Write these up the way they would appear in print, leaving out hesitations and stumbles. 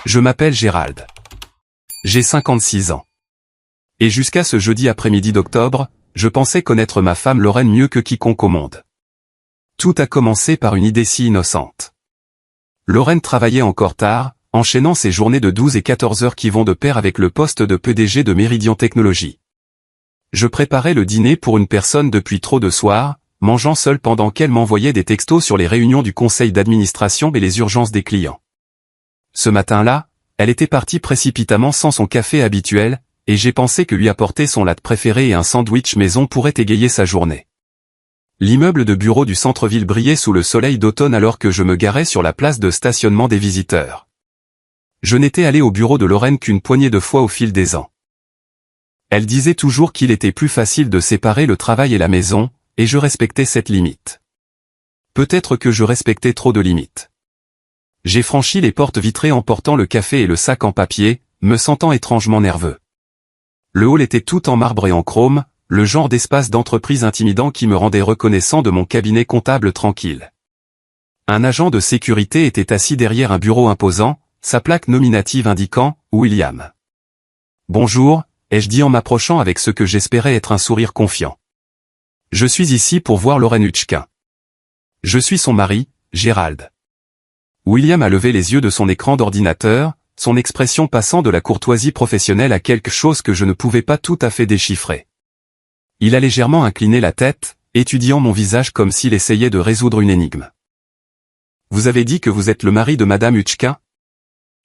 Je m'appelle Gérald. J'ai 56 ans. Et jusqu'à ce jeudi après-midi d'octobre, je pensais connaître ma femme Lorraine mieux que quiconque au monde. Tout a commencé par une idée si innocente. Lorraine travaillait encore tard, enchaînant ses journées de 12 et 14 heures qui vont de pair avec le poste de PDG de Meridian Technologies. Je préparais le dîner pour une personne depuis trop de soirs, mangeant seul pendant qu'elle m'envoyait des textos sur les réunions du conseil d'administration et les urgences des clients. Ce matin-là, elle était partie précipitamment sans son café habituel, et j'ai pensé que lui apporter son latte préféré et un sandwich maison pourrait égayer sa journée. L'immeuble de bureau du centre-ville brillait sous le soleil d'automne alors que je me garais sur la place de stationnement des visiteurs. Je n'étais allé au bureau de Lorraine qu'une poignée de fois au fil des ans. Elle disait toujours qu'il était plus facile de séparer le travail et la maison, et je respectais cette limite. Peut-être que je respectais trop de limites. J'ai franchi les portes vitrées en portant le café et le sac en papier, me sentant étrangement nerveux. Le hall était tout en marbre et en chrome, le genre d'espace d'entreprise intimidant qui me rendait reconnaissant de mon cabinet comptable tranquille. Un agent de sécurité était assis derrière un bureau imposant, sa plaque nominative indiquant « William ». « Bonjour », ai-je dit en m'approchant avec ce que j'espérais être un sourire confiant. « Je suis ici pour voir Lorraine Hutchkin. Je suis son mari, Gérald. » William a levé les yeux de son écran d'ordinateur, son expression passant de la courtoisie professionnelle à quelque chose que je ne pouvais pas tout à fait déchiffrer. Il a légèrement incliné la tête, étudiant mon visage comme s'il essayait de résoudre une énigme. « Vous avez dit que vous êtes le mari de Madame Hutchkin ?»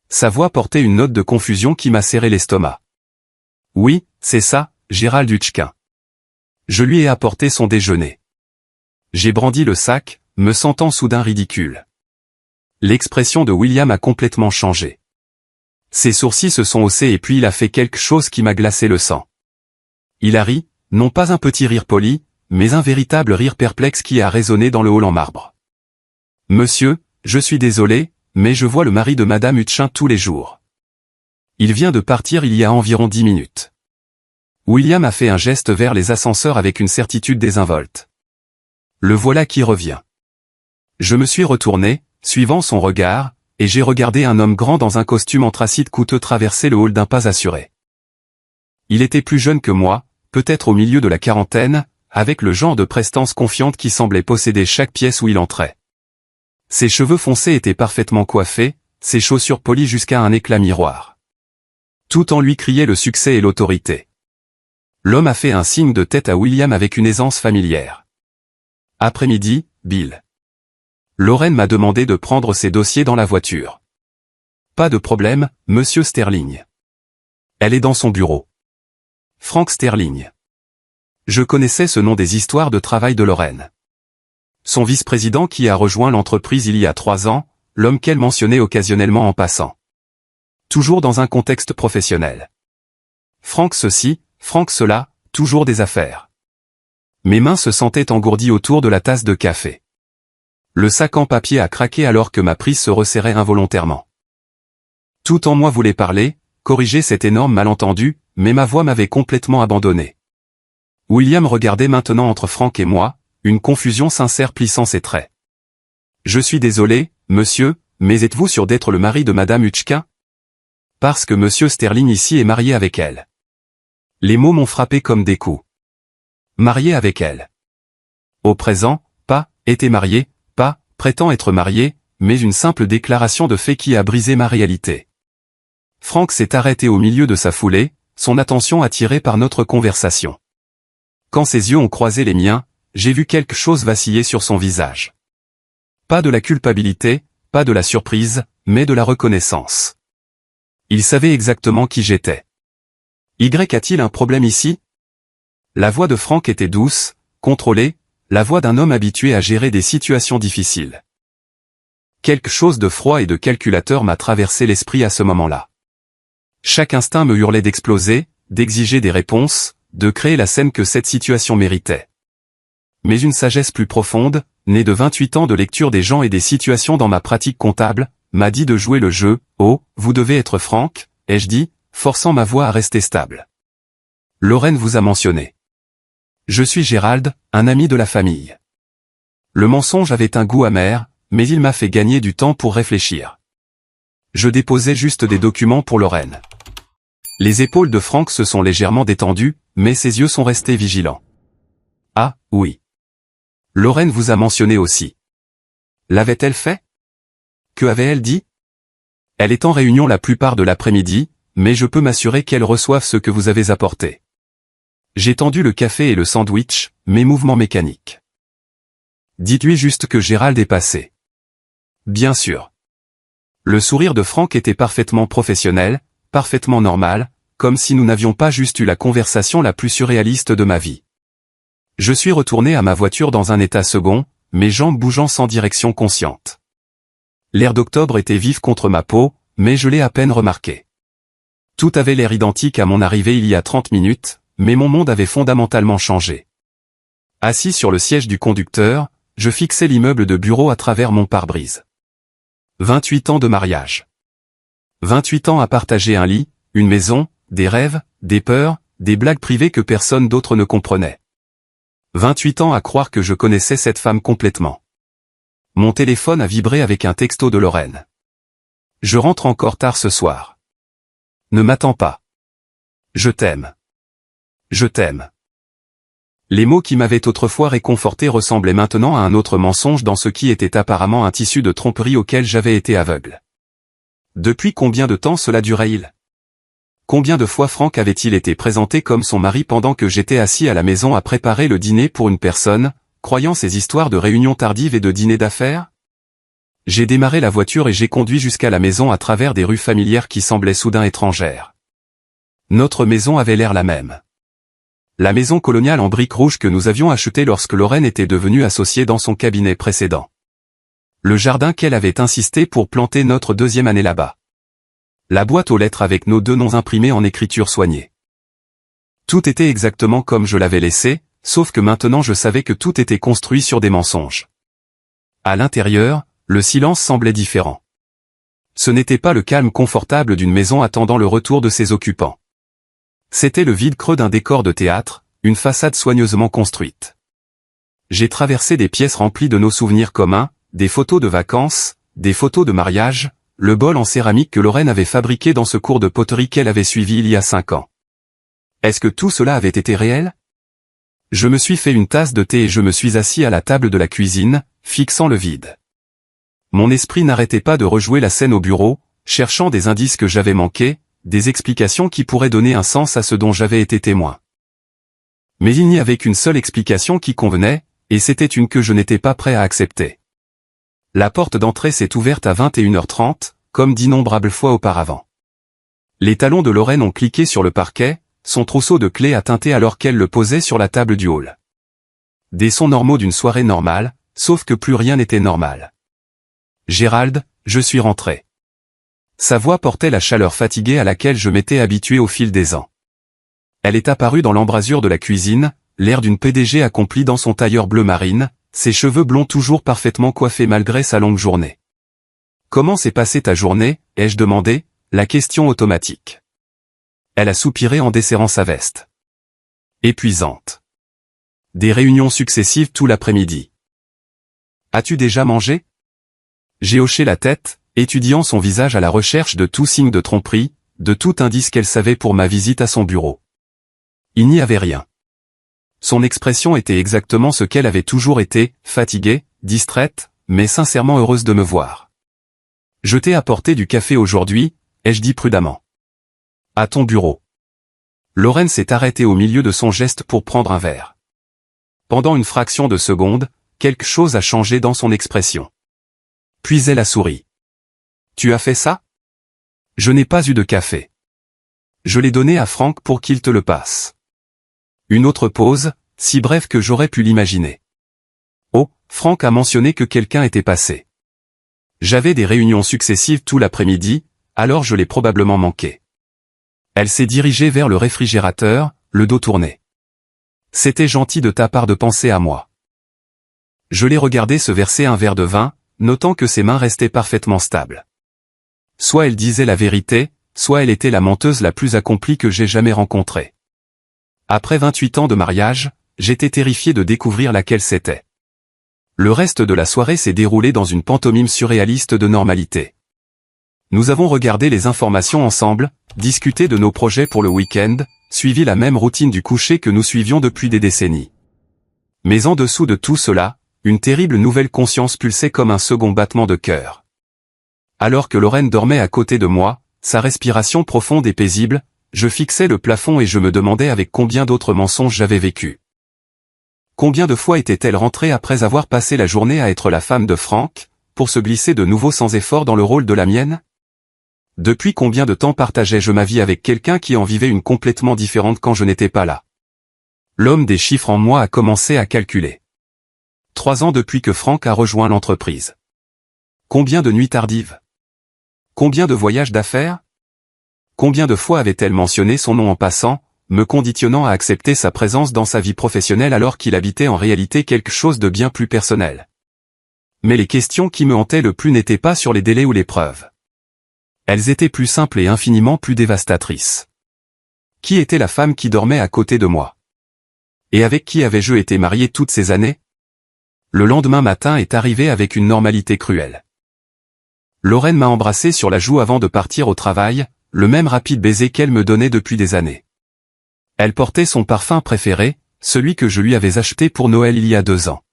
Sa voix portait une note de confusion qui m'a serré l'estomac. « Oui, c'est ça, Gérald Hutchkin. Je lui ai apporté son déjeuner. » J'ai brandi le sac, me sentant soudain ridicule. L'expression de William a complètement changé. Ses sourcils se sont haussés et puis il a fait quelque chose qui m'a glacé le sang. Il a ri, non pas un petit rire poli, mais un véritable rire perplexe qui a résonné dans le hall en marbre. « Monsieur, je suis désolé, mais je vois le mari de Madame Hutchkin tous les jours. Il vient de partir il y a environ 10 minutes. » William a fait un geste vers les ascenseurs avec une certitude désinvolte. « Le voilà qui revient. » Je me suis retourné, suivant son regard, et j'ai regardé un homme grand dans un costume anthracite coûteux traverser le hall d'un pas assuré. Il était plus jeune que moi, peut-être au milieu de la quarantaine, avec le genre de prestance confiante qui semblait posséder chaque pièce où il entrait. Ses cheveux foncés étaient parfaitement coiffés, ses chaussures polies jusqu'à un éclat miroir. Tout en lui criait le succès et l'autorité. L'homme a fait un signe de tête à William avec une aisance familière. « Après-midi, Bill. » Lorraine m'a demandé de prendre ses dossiers dans la voiture. « Pas de problème, monsieur Sterling. » Elle est dans son bureau. Frank Sterling. Je connaissais ce nom des histoires de travail de Lorraine. Son vice-président qui a rejoint l'entreprise il y a 3 ans, l'homme qu'elle mentionnait occasionnellement en passant. Toujours dans un contexte professionnel. Frank ceci, Frank cela, toujours des affaires. Mes mains se sentaient engourdies autour de la tasse de café. Le sac en papier a craqué alors que ma prise se resserrait involontairement. Tout en moi voulait parler, corriger cet énorme malentendu, mais ma voix m'avait complètement abandonné. William regardait maintenant entre Frank et moi, une confusion sincère plissant ses traits. « Je suis désolé, monsieur, mais êtes-vous sûr d'être le mari de Madame Hutchkin ? Parce que monsieur Sterling ici est marié avec elle. » Les mots m'ont frappé comme des coups. Marié avec elle. Au présent, pas, était marié, pas, prétend être marié, mais une simple déclaration de fait qui a brisé ma réalité. Frank s'est arrêté au milieu de sa foulée, son attention attirée par notre conversation. Quand ses yeux ont croisé les miens, j'ai vu quelque chose vaciller sur son visage. Pas de la culpabilité, pas de la surprise, mais de la reconnaissance. Il savait exactement qui j'étais. Y a-t-il un problème ici ? La voix de Frank était douce, contrôlée, la voix d'un homme habitué à gérer des situations difficiles. Quelque chose de froid et de calculateur m'a traversé l'esprit à ce moment-là. Chaque instinct me hurlait d'exploser, d'exiger des réponses, de créer la scène que cette situation méritait. Mais une sagesse plus profonde, née de 28 ans de lecture des gens et des situations dans ma pratique comptable, m'a dit de jouer le jeu. « Oh, vous devez être Frank », ai-je dit, forçant ma voix à rester stable. Lorraine vous a mentionné. Je suis Gérald, un ami de la famille. Le mensonge avait un goût amer, mais il m'a fait gagner du temps pour réfléchir. Je déposais juste des documents pour Lorraine. Les épaules de Franck se sont légèrement détendues, mais ses yeux sont restés vigilants. Ah, oui. Lorraine vous a mentionné aussi. L'avait-elle fait? Que avait-elle dit? Elle est en réunion la plupart de l'après-midi, mais je peux m'assurer qu'elle reçoive ce que vous avez apporté. J'ai tendu le café et le sandwich, mes mouvements mécaniques. Dites-lui juste que Gérald est passé. Bien sûr. Le sourire de Franck était parfaitement professionnel, parfaitement normal, comme si nous n'avions pas juste eu la conversation la plus surréaliste de ma vie. Je suis retourné à ma voiture dans un état second, mes jambes bougeant sans direction consciente. L'air d'octobre était vif contre ma peau, mais je l'ai à peine remarqué. Tout avait l'air identique à mon arrivée il y a 30 minutes, mais mon monde avait fondamentalement changé. Assis sur le siège du conducteur, je fixais l'immeuble de bureau à travers mon pare-brise. 28 ans de mariage. 28 ans à partager un lit, une maison, des rêves, des peurs, des blagues privées que personne d'autre ne comprenait. 28 ans à croire que je connaissais cette femme complètement. Mon téléphone a vibré avec un texto de Lorraine. Je rentre encore tard ce soir. Ne m'attends pas. Je t'aime. Je t'aime. Les mots qui m'avaient autrefois réconforté ressemblaient maintenant à un autre mensonge dans ce qui était apparemment un tissu de tromperie auquel j'avais été aveugle. Depuis combien de temps cela durait-il? Combien de fois Franck avait-il été présenté comme son mari pendant que j'étais assis à la maison à préparer le dîner pour une personne, croyant ces histoires de réunions tardives et de dîners d'affaires? J'ai démarré la voiture et j'ai conduit jusqu'à la maison à travers des rues familières qui semblaient soudain étrangères. Notre maison avait l'air la même. La maison coloniale en briques rouges que nous avions achetée lorsque Lorraine était devenue associée dans son cabinet précédent. Le jardin qu'elle avait insisté pour planter notre deuxième année là-bas. La boîte aux lettres avec nos deux noms imprimés en écriture soignée. Tout était exactement comme je l'avais laissé, sauf que maintenant je savais que tout était construit sur des mensonges. À l'intérieur, le silence semblait différent. Ce n'était pas le calme confortable d'une maison attendant le retour de ses occupants. C'était le vide creux d'un décor de théâtre, une façade soigneusement construite. J'ai traversé des pièces remplies de nos souvenirs communs, des photos de vacances, des photos de mariage, le bol en céramique que Lorraine avait fabriqué dans ce cours de poterie qu'elle avait suivi il y a 5 ans. Est-ce que tout cela avait été réel? Je me suis fait une tasse de thé et je me suis assis à la table de la cuisine, fixant le vide. Mon esprit n'arrêtait pas de rejouer la scène au bureau, cherchant des indices que j'avais manqués, des explications qui pourraient donner un sens à ce dont j'avais été témoin. Mais il n'y avait qu'une seule explication qui convenait, et c'était une que je n'étais pas prêt à accepter. La porte d'entrée s'est ouverte à 21h30, comme d'innombrables fois auparavant. Les talons de Lorraine ont cliqué sur le parquet, son trousseau de clés a tinté alors qu'elle le posait sur la table du hall. Des sons normaux d'une soirée normale, sauf que plus rien n'était normal. Gérald, je suis rentré. Sa voix portait la chaleur fatiguée à laquelle je m'étais habitué au fil des ans. Elle est apparue dans l'embrasure de la cuisine, l'air d'une PDG accomplie dans son tailleur bleu marine, ses cheveux blonds toujours parfaitement coiffés malgré sa longue journée. Comment s'est passée ta journée, ai-je demandé, la question automatique. Elle a soupiré en desserrant sa veste. Épuisante. Des réunions successives tout l'après-midi. As-tu déjà mangé? J'ai hoché la tête, étudiant son visage à la recherche de tout signe de tromperie, de tout indice qu'elle savait pour ma visite à son bureau. Il n'y avait rien. Son expression était exactement ce qu'elle avait toujours été, fatiguée, distraite, mais sincèrement heureuse de me voir. Je t'ai apporté du café aujourd'hui, ai-je dit prudemment. À ton bureau. Lorraine s'est arrêtée au milieu de son geste pour prendre un verre. Pendant une fraction de seconde, quelque chose a changé dans son expression. Puis elle a souri. Tu as fait ça? Je n'ai pas eu de café. Je l'ai donné à Franck pour qu'il te le passe. Une autre pause, si brève que j'aurais pu l'imaginer. Oh, Franck a mentionné que quelqu'un était passé. J'avais des réunions successives tout l'après-midi, alors je l'ai probablement manqué. Elle s'est dirigée vers le réfrigérateur, le dos tourné. C'était gentil de ta part de penser à moi. Je l'ai regardé se verser un verre de vin, notant que ses mains restaient parfaitement stables. Soit elle disait la vérité, soit elle était la menteuse la plus accomplie que j'ai jamais rencontrée. Après 28 ans de mariage, j'étais terrifié de découvrir laquelle c'était. Le reste de la soirée s'est déroulé dans une pantomime surréaliste de normalité. Nous avons regardé les informations ensemble, discuté de nos projets pour le week-end, suivi la même routine du coucher que nous suivions depuis des décennies. Mais en dessous de tout cela, une terrible nouvelle conscience pulsait comme un second battement de cœur. Alors que Lorraine dormait à côté de moi, sa respiration profonde et paisible, je fixais le plafond et je me demandais avec combien d'autres mensonges j'avais vécu. Combien de fois était-elle rentrée après avoir passé la journée à être la femme de Franck, pour se glisser de nouveau sans effort dans le rôle de la mienne? Depuis combien de temps partageais-je ma vie avec quelqu'un qui en vivait une complètement différente quand je n'étais pas là? L'homme des chiffres en moi a commencé à calculer. 3 ans depuis que Franck a rejoint l'entreprise. Combien de nuits tardives? Combien de voyages d'affaires? Combien de fois avait-elle mentionné son nom en passant, me conditionnant à accepter sa présence dans sa vie professionnelle alors qu'il habitait en réalité quelque chose de bien plus personnel? Mais les questions qui me hantaient le plus n'étaient pas sur les délais ou les preuves. Elles étaient plus simples et infiniment plus dévastatrices. Qui était la femme qui dormait à côté de moi? Et avec qui avais-je été marié toutes ces années? Le lendemain matin est arrivé avec une normalité cruelle. Lorraine m'a embrassé sur la joue avant de partir au travail, le même rapide baiser qu'elle me donnait depuis des années. Elle portait son parfum préféré, celui que je lui avais acheté pour Noël il y a 2 ans.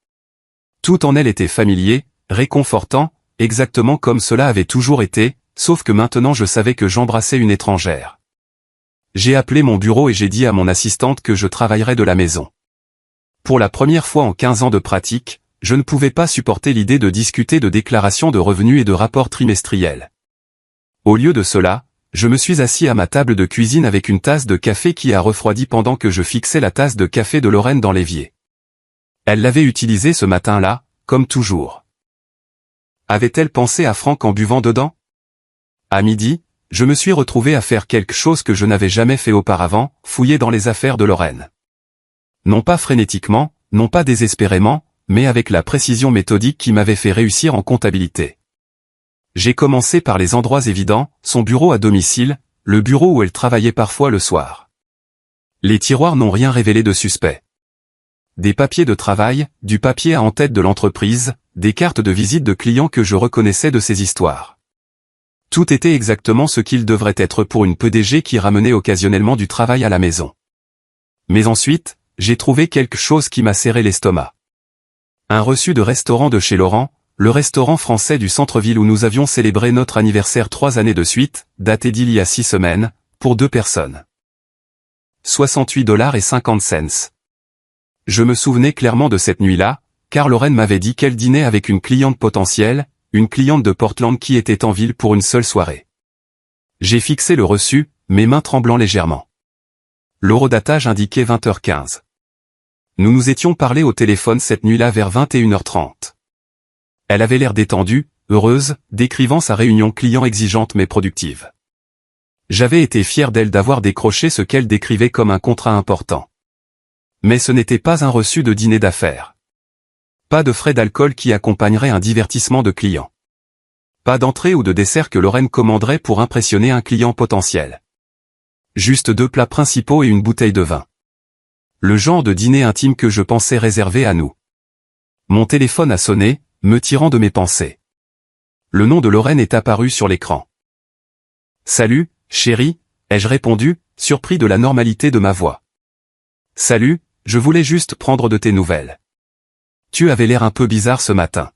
Tout en elle était familier, réconfortant, exactement comme cela avait toujours été, sauf que maintenant je savais que j'embrassais une étrangère. J'ai appelé mon bureau et j'ai dit à mon assistante que je travaillerais de la maison. Pour la première fois en 15 ans de pratique, je ne pouvais pas supporter l'idée de discuter de déclarations de revenus et de rapports trimestriels. Au lieu de cela, je me suis assis à ma table de cuisine avec une tasse de café qui a refroidi pendant que je fixais la tasse de café de Lorraine dans l'évier. Elle l'avait utilisée ce matin-là, comme toujours. Avait-elle pensé à Franck en buvant dedans? À midi, je me suis retrouvé à faire quelque chose que je n'avais jamais fait auparavant, fouiller dans les affaires de Lorraine. Non pas frénétiquement, non pas désespérément, mais avec la précision méthodique qui m'avait fait réussir en comptabilité. J'ai commencé par les endroits évidents, son bureau à domicile, le bureau où elle travaillait parfois le soir. Les tiroirs n'ont rien révélé de suspect. Des papiers de travail, du papier à en-tête de l'entreprise, des cartes de visite de clients que je reconnaissais de ces histoires. Tout était exactement ce qu'il devrait être pour une PDG qui ramenait occasionnellement du travail à la maison. Mais ensuite, j'ai trouvé quelque chose qui m'a serré l'estomac. Un reçu de restaurant de chez Laurent, le restaurant français du centre-ville où nous avions célébré notre anniversaire 3 années de suite, daté d'il y a 6 semaines, pour 2 personnes. 68,50 $. Je me souvenais clairement de cette nuit-là, car Lorraine m'avait dit qu'elle dînait avec une cliente potentielle, une cliente de Portland qui était en ville pour une seule soirée. J'ai fixé le reçu, mes mains tremblant légèrement. L'horodatage indiquait 20h15. Nous nous étions parlé au téléphone cette nuit-là vers 21h30. Elle avait l'air détendue, heureuse, décrivant sa réunion client exigeante mais productive. J'avais été fier d'elle d'avoir décroché ce qu'elle décrivait comme un contrat important. Mais ce n'était pas un reçu de dîner d'affaires. Pas de frais d'alcool qui accompagnerait un divertissement de client. Pas d'entrée ou de dessert que Lorraine commanderait pour impressionner un client potentiel. Juste 2 plats principaux et une bouteille de vin. Le genre de dîner intime que je pensais réservé à nous. Mon téléphone a sonné, me tirant de mes pensées. Le nom de Lorraine est apparu sur l'écran. « Salut, chérie », ai-je répondu, surpris de la normalité de ma voix. « Salut, je voulais juste prendre de tes nouvelles. Tu avais l'air un peu bizarre ce matin. »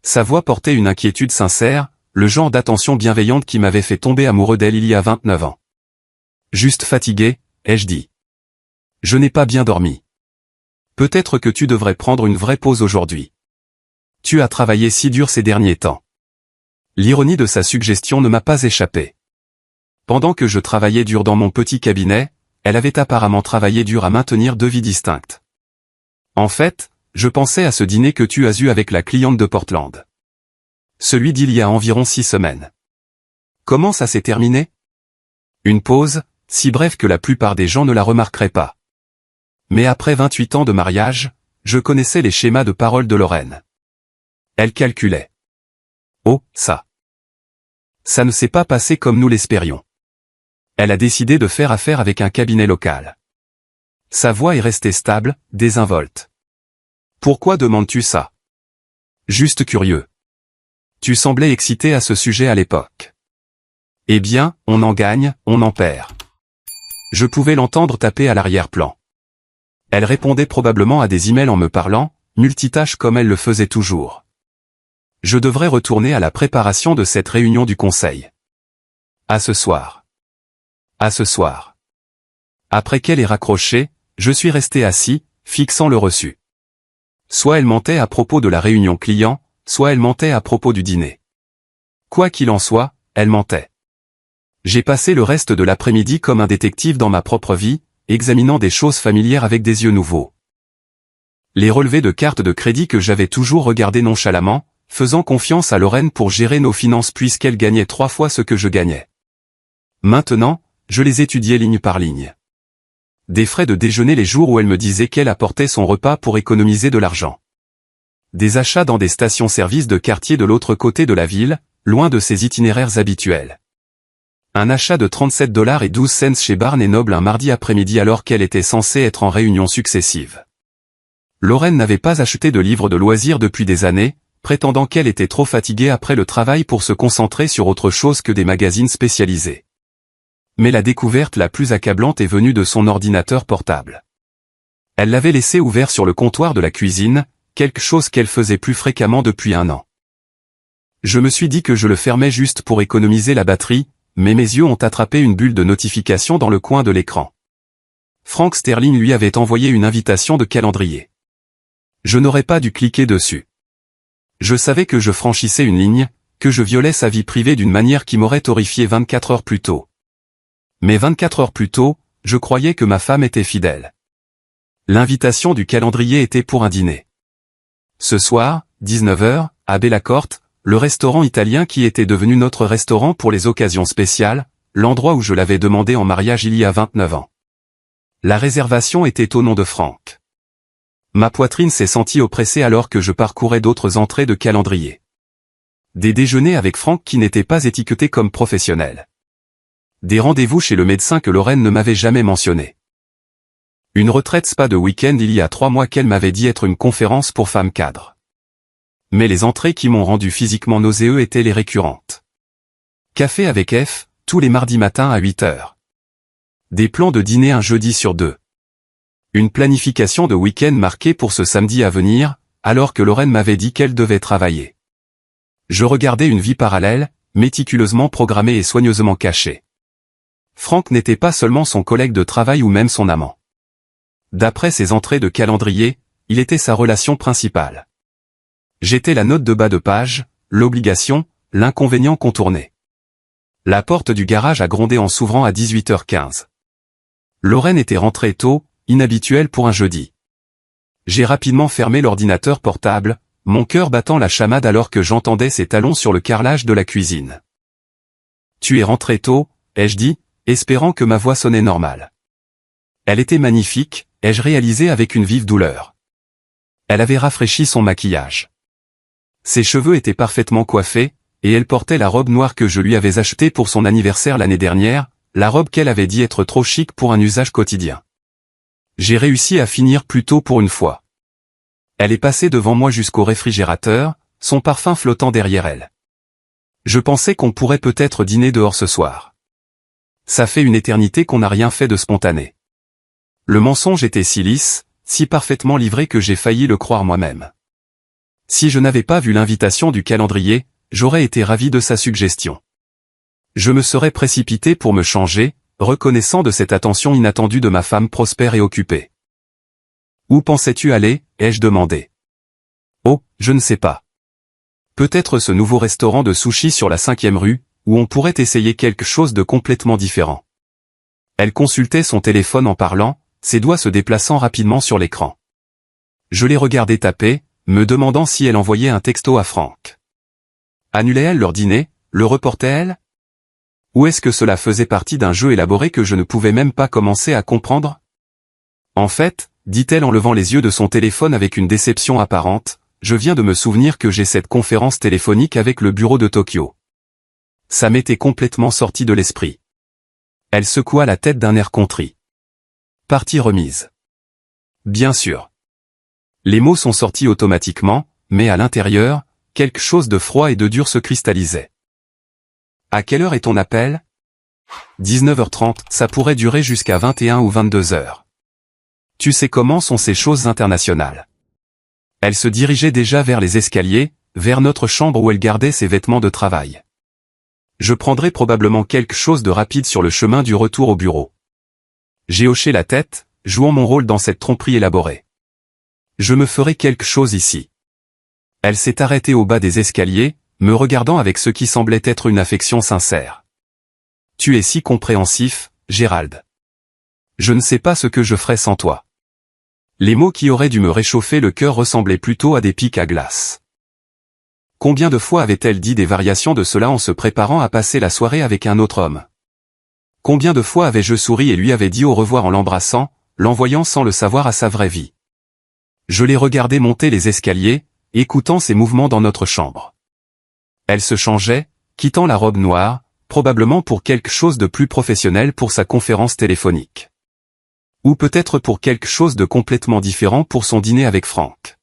Sa voix portait une inquiétude sincère, le genre d'attention bienveillante qui m'avait fait tomber amoureux d'elle il y a 29 ans. « Juste fatigué, ai-je dit. Je n'ai pas bien dormi. Peut-être que tu devrais prendre une vraie pause aujourd'hui. Tu as travaillé si dur ces derniers temps. » L'ironie de sa suggestion ne m'a pas échappé. Pendant que je travaillais dur dans mon petit cabinet, elle avait apparemment travaillé dur à maintenir 2 vies distinctes. En fait, je pensais à ce dîner que tu as eu avec la cliente de Portland. Celui d'il y a environ 6 semaines. Comment ça s'est terminé? Une pause, si brève que la plupart des gens ne la remarqueraient pas. Mais après 28 ans de mariage, je connaissais les schémas de parole de Lorraine. Elle calculait. Oh, ça. Ça ne s'est pas passé comme nous l'espérions. Elle a décidé de faire affaire avec un cabinet local. Sa voix est restée stable, désinvolte. Pourquoi demandes-tu ça? Juste curieux. Tu semblais excité à ce sujet à l'époque. Eh bien, on en gagne, on en perd. Je pouvais l'entendre taper à l'arrière-plan. Elle répondait probablement à des emails en me parlant, multitâche comme elle le faisait toujours. Je devrais retourner à la préparation de cette réunion du conseil. À ce soir. À ce soir. Après qu'elle ait raccroché, je suis resté assis, fixant le reçu. Soit elle mentait à propos de la réunion client, soit elle mentait à propos du dîner. Quoi qu'il en soit, elle mentait. J'ai passé le reste de l'après-midi comme un détective dans ma propre vie, examinant des choses familières avec des yeux nouveaux. Les relevés de cartes de crédit que j'avais toujours regardés nonchalamment, faisant confiance à Lorraine pour gérer nos finances puisqu'elle gagnait 3 fois ce que je gagnais. Maintenant, je les étudiais ligne par ligne. Des frais de déjeuner les jours où elle me disait qu'elle apportait son repas pour économiser de l'argent. Des achats dans des stations-service de quartier de l'autre côté de la ville, loin de ses itinéraires habituels. Un achat de 37,12 $ chez Barnes & Noble un mardi après-midi alors qu'elle était censée être en réunions successives. Lorraine n'avait pas acheté de livres de loisirs depuis des années, prétendant qu'elle était trop fatiguée après le travail pour se concentrer sur autre chose que des magazines spécialisés. Mais la découverte la plus accablante est venue de son ordinateur portable. Elle l'avait laissé ouvert sur le comptoir de la cuisine, quelque chose qu'elle faisait plus fréquemment depuis 1 an. Je me suis dit que je le fermais juste pour économiser la batterie, mais mes yeux ont attrapé une bulle de notification dans le coin de l'écran. Frank Sterling lui avait envoyé une invitation de calendrier. Je n'aurais pas dû cliquer dessus. Je savais que je franchissais une ligne, que je violais sa vie privée d'une manière qui m'aurait horrifié 24 heures plus tôt. Mais 24 heures plus tôt, je croyais que ma femme était fidèle. L'invitation du calendrier était pour un dîner. Ce soir, 19 h, à Bellacourt, le restaurant italien qui était devenu notre restaurant pour les occasions spéciales, l'endroit où je l'avais demandé en mariage il y a 29 ans. La réservation était au nom de Frank. Ma poitrine s'est sentie oppressée alors que je parcourais d'autres entrées de calendrier. Des déjeuners avec Frank qui n'étaient pas étiquetés comme professionnels. Des rendez-vous chez le médecin que Lorraine ne m'avait jamais mentionné. Une retraite spa de week-end il y a 3 mois qu'elle m'avait dit être une conférence pour femmes cadres. Mais les entrées qui m'ont rendu physiquement nauséeux étaient les récurrentes. Café avec F, tous les mardis matins à 8 h. Des plans de dîner un jeudi sur 2. Une planification de week-end marquée pour ce samedi à venir, alors que Lorraine m'avait dit qu'elle devait travailler. Je regardais une vie parallèle, méticuleusement programmée et soigneusement cachée. Frank n'était pas seulement son collègue de travail ou même son amant. D'après ses entrées de calendrier, il était sa relation principale. J'étais la note de bas de page, l'obligation, l'inconvénient contourné. La porte du garage a grondé en s'ouvrant à 18 h 15. Lorraine était rentrée tôt, inhabituelle pour un jeudi. J'ai rapidement fermé l'ordinateur portable, mon cœur battant la chamade alors que j'entendais ses talons sur le carrelage de la cuisine. « Tu es rentrée tôt », ai-je dit, espérant que ma voix sonnait normale. Elle était magnifique, ai-je réalisé avec une vive douleur. Elle avait rafraîchi son maquillage. Ses cheveux étaient parfaitement coiffés, et elle portait la robe noire que je lui avais achetée pour son anniversaire l'année dernière, la robe qu'elle avait dit être trop chic pour un usage quotidien. J'ai réussi à finir plus tôt pour une fois. Elle est passée devant moi jusqu'au réfrigérateur, son parfum flottant derrière elle. Je pensais qu'on pourrait peut-être dîner dehors ce soir. Ça fait une éternité qu'on n'a rien fait de spontané. Le mensonge était si lisse, si parfaitement livré que j'ai failli le croire moi-même. Si je n'avais pas vu l'invitation du calendrier, j'aurais été ravi de sa suggestion. Je me serais précipité pour me changer, reconnaissant de cette attention inattendue de ma femme prospère et occupée. « Où pensais-tu aller » ai-je demandé. « Oh, je ne sais pas. Peut-être ce nouveau restaurant de sushi sur la 5e rue, où on pourrait essayer quelque chose de complètement différent. » Elle consultait son téléphone en parlant, ses doigts se déplaçant rapidement sur l'écran. Je l'ai regardée taper, me demandant si elle envoyait un texto à Frank. Annulait-elle leur dîner, le reportait-elle? Ou est-ce que cela faisait partie d'un jeu élaboré que je ne pouvais même pas commencer à comprendre? En fait, dit-elle en levant les yeux de son téléphone avec une déception apparente, je viens de me souvenir que j'ai cette conférence téléphonique avec le bureau de Tokyo. Ça m'était complètement sorti de l'esprit. Elle secoua la tête d'un air contrit. Partie remise. Bien sûr. Les mots sont sortis automatiquement, mais à l'intérieur, quelque chose de froid et de dur se cristallisait. À quelle heure est ton appel? 19h30, ça pourrait durer jusqu'à 21 ou 22h. Tu sais comment sont ces choses internationales. Elle se dirigeait déjà vers les escaliers, vers notre chambre où elle gardait ses vêtements de travail. Je prendrai probablement quelque chose de rapide sur le chemin du retour au bureau. J'ai hoché la tête, jouant mon rôle dans cette tromperie élaborée. Je me ferai quelque chose ici. Elle s'est arrêtée au bas des escaliers, me regardant avec ce qui semblait être une affection sincère. Tu es si compréhensif, Gérald. Je ne sais pas ce que je ferais sans toi. Les mots qui auraient dû me réchauffer le cœur ressemblaient plutôt à des pics à glace. Combien de fois avait-elle dit des variations de cela en se préparant à passer la soirée avec un autre homme? Combien de fois avais-je souri et lui avais dit au revoir en l'embrassant, l'envoyant sans le savoir à sa vraie vie? Je l'ai regardé monter les escaliers, écoutant ses mouvements dans notre chambre. Elle se changeait, quittant la robe noire, probablement pour quelque chose de plus professionnel pour sa conférence téléphonique. Ou peut-être pour quelque chose de complètement différent pour son dîner avec Franck.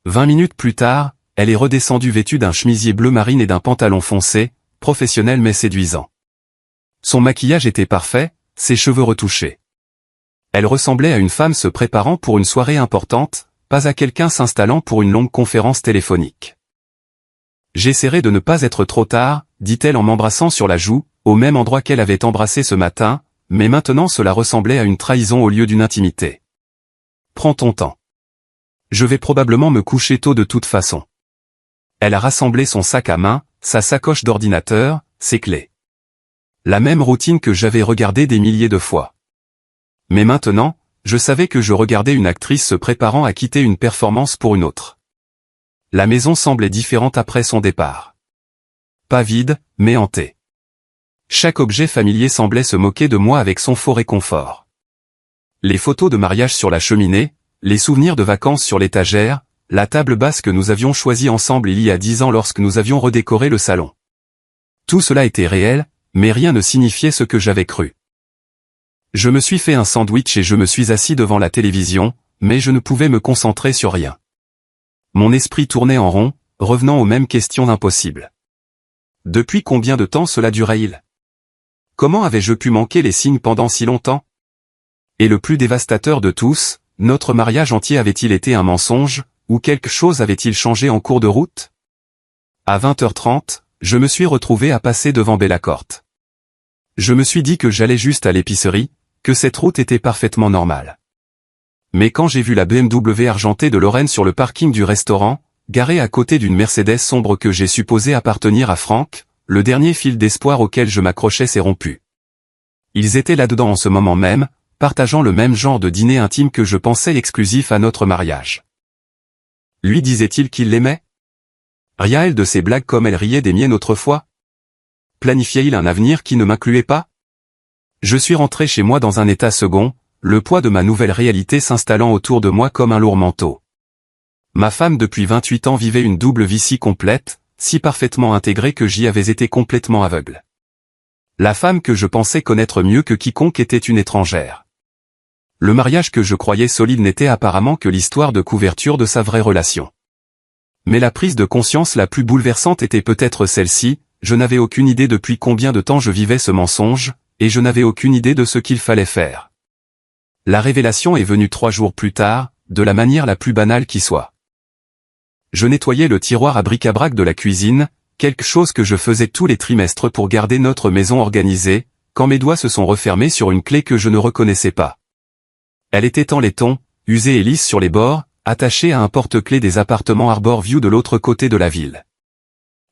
20 minutes plus tard, elle est redescendue vêtue d'un chemisier bleu marine et d'un pantalon foncé, professionnel mais séduisant. Son maquillage était parfait, ses cheveux retouchés. Elle ressemblait à une femme se préparant pour une soirée importante, pas à quelqu'un s'installant pour une longue conférence téléphonique. J'essaierai de ne pas être trop tard, dit-elle en m'embrassant sur la joue, au même endroit qu'elle avait embrassé ce matin, mais maintenant cela ressemblait à une trahison au lieu d'une intimité. Prends ton temps. Je vais probablement me coucher tôt de toute façon. Elle a rassemblé son sac à main, sa sacoche d'ordinateur, ses clés. La même routine que j'avais regardée des milliers de fois. Mais maintenant, je savais que je regardais une actrice se préparant à quitter une performance pour une autre. La maison semblait différente après son départ. Pas vide, mais hantée. Chaque objet familier semblait se moquer de moi avec son faux réconfort. Les photos de mariage sur la cheminée, les souvenirs de vacances sur l'étagère, la table basse que nous avions choisie ensemble il y a 10 ans lorsque nous avions redécoré le salon. Tout cela était réel, mais rien ne signifiait ce que j'avais cru. Je me suis fait un sandwich et je me suis assis devant la télévision, mais je ne pouvais me concentrer sur rien. Mon esprit tournait en rond, revenant aux mêmes questions impossibles. Depuis combien de temps cela durait-il? Comment avais-je pu manquer les signes pendant si longtemps? Et le plus dévastateur de tous, notre mariage entier avait-il été un mensonge, ou quelque chose avait-il changé en cours de route? À 20h30, je me suis retrouvé à passer devant Bellacourt. Je me suis dit que j'allais juste à l'épicerie, que cette route était parfaitement normale. Mais quand j'ai vu la BMW argentée de Lorraine sur le parking du restaurant, garée à côté d'une Mercedes sombre que j'ai supposé appartenir à Franck, le dernier fil d'espoir auquel je m'accrochais s'est rompu. Ils étaient là-dedans en ce moment même, partageant le même genre de dîner intime que je pensais exclusif à notre mariage. Lui disait-il qu'il l'aimait? Riait-elle de ses blagues comme elle riait des miennes autrefois? Planifiait-il un avenir qui ne m'incluait pas? Je suis rentré chez moi dans un état second, le poids de ma nouvelle réalité s'installant autour de moi comme un lourd manteau. Ma femme depuis 28 ans vivait une double vie si complète, si parfaitement intégrée que j'y avais été complètement aveugle. La femme que je pensais connaître mieux que quiconque était une étrangère. Le mariage que je croyais solide n'était apparemment que l'histoire de couverture de sa vraie relation. Mais la prise de conscience la plus bouleversante était peut-être celle-ci, je n'avais aucune idée depuis combien de temps je vivais ce mensonge, et je n'avais aucune idée de ce qu'il fallait faire. La révélation est venue 3 jours plus tard, de la manière la plus banale qui soit. Je nettoyais le tiroir à bric-à-brac de la cuisine, quelque chose que je faisais tous les trimestres pour garder notre maison organisée, quand mes doigts se sont refermés sur une clé que je ne reconnaissais pas. Elle était en laiton, usée et lisse sur les bords, attachée à un porte-clés des appartements Harbor View de l'autre côté de la ville.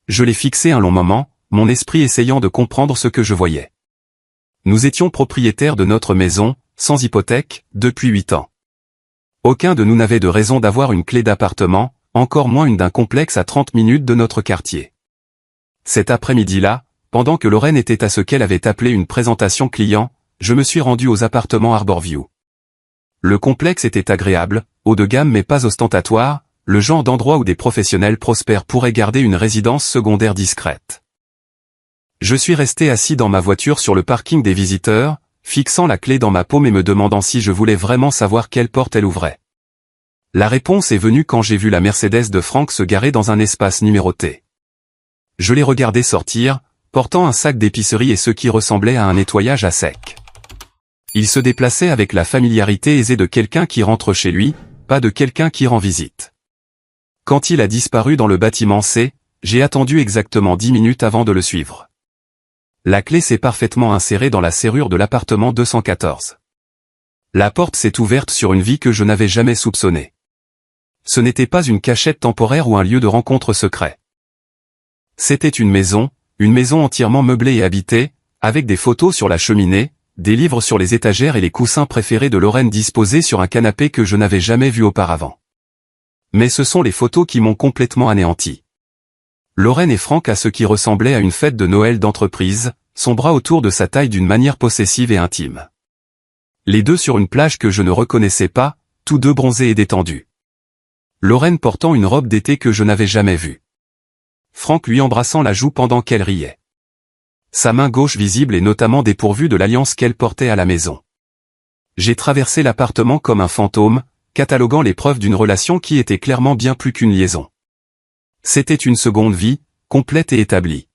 Je l'ai fixée un long moment, mon esprit essayant de comprendre ce que je voyais. Nous étions propriétaires de notre maison, sans hypothèque, depuis 8 ans. Aucun de nous n'avait de raison d'avoir une clé d'appartement, encore moins une d'un complexe à 30 minutes de notre quartier. Cet après-midi-là, pendant que Lorraine était à ce qu'elle avait appelé une présentation client, je me suis rendu aux appartements Harbor View. Le complexe était agréable, haut de gamme mais pas ostentatoire, le genre d'endroit où des professionnels prospères pourraient garder une résidence secondaire discrète. Je suis resté assis dans ma voiture sur le parking des visiteurs, fixant la clé dans ma paume et me demandant si je voulais vraiment savoir quelle porte elle ouvrait. La réponse est venue quand j'ai vu la Mercedes de Franck se garer dans un espace numéroté. Je l'ai regardé sortir, portant un sac d'épicerie et ce qui ressemblait à un nettoyage à sec. Il se déplaçait avec la familiarité aisée de quelqu'un qui rentre chez lui, pas de quelqu'un qui rend visite. Quand il a disparu dans le bâtiment C, j'ai attendu exactement 10 minutes avant de le suivre. La clé s'est parfaitement insérée dans la serrure de l'appartement 214. La porte s'est ouverte sur une vie que je n'avais jamais soupçonnée. Ce n'était pas une cachette temporaire ou un lieu de rencontre secret. C'était une maison entièrement meublée et habitée, avec des photos sur la cheminée, des livres sur les étagères et les coussins préférés de Lorraine disposés sur un canapé que je n'avais jamais vu auparavant. Mais ce sont les photos qui m'ont complètement anéanti. Lorraine et Franck à ce qui ressemblait à une fête de Noël d'entreprise, son bras autour de sa taille d'une manière possessive et intime. Les deux sur une plage que je ne reconnaissais pas, tous deux bronzés et détendus. Lorraine portant une robe d'été que je n'avais jamais vue. Franck lui embrassant la joue pendant qu'elle riait. Sa main gauche visible et notamment dépourvue de l'alliance qu'elle portait à la maison. J'ai traversé l'appartement comme un fantôme, cataloguant les preuves d'une relation qui était clairement bien plus qu'une liaison. C'était une seconde vie, complète et établie.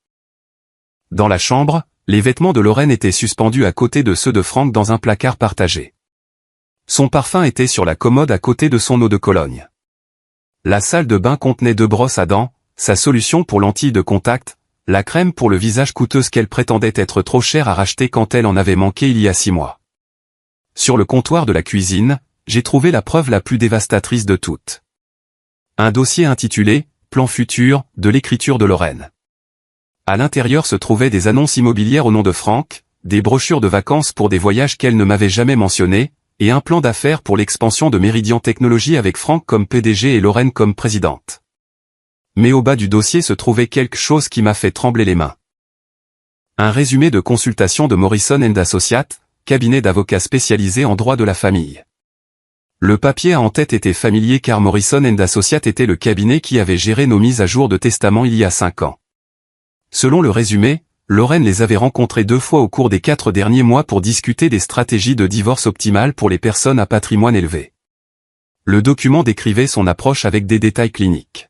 Dans la chambre, les vêtements de Lorraine étaient suspendus à côté de ceux de Franck dans un placard partagé. Son parfum était sur la commode à côté de son eau de Cologne. La salle de bain contenait 2 brosses à dents, sa solution pour lentilles de contact, la crème pour le visage coûteuse qu'elle prétendait être trop chère à racheter quand elle en avait manqué il y a 6 mois. Sur le comptoir de la cuisine, j'ai trouvé la preuve la plus dévastatrice de toutes. Un dossier intitulé « Plan futur » de l'écriture de Lorraine. À l'intérieur se trouvaient des annonces immobilières au nom de Franck, des brochures de vacances pour des voyages qu'elle ne m'avait jamais mentionnés, et un plan d'affaires pour l'expansion de Meridian Technologies avec Franck comme PDG et Lorraine comme présidente. Mais au bas du dossier se trouvait quelque chose qui m'a fait trembler les mains. Un résumé de consultation de Morrison & Associates, cabinet d'avocats spécialisé en droit de la famille. Le papier a en tête été familier car Morrison & Associates était le cabinet qui avait géré nos mises à jour de testament il y a 5 ans. Selon le résumé, Lorraine les avait rencontrés 2 fois au cours des 4 derniers mois pour discuter des stratégies de divorce optimales pour les personnes à patrimoine élevé. Le document décrivait son approche avec des détails cliniques.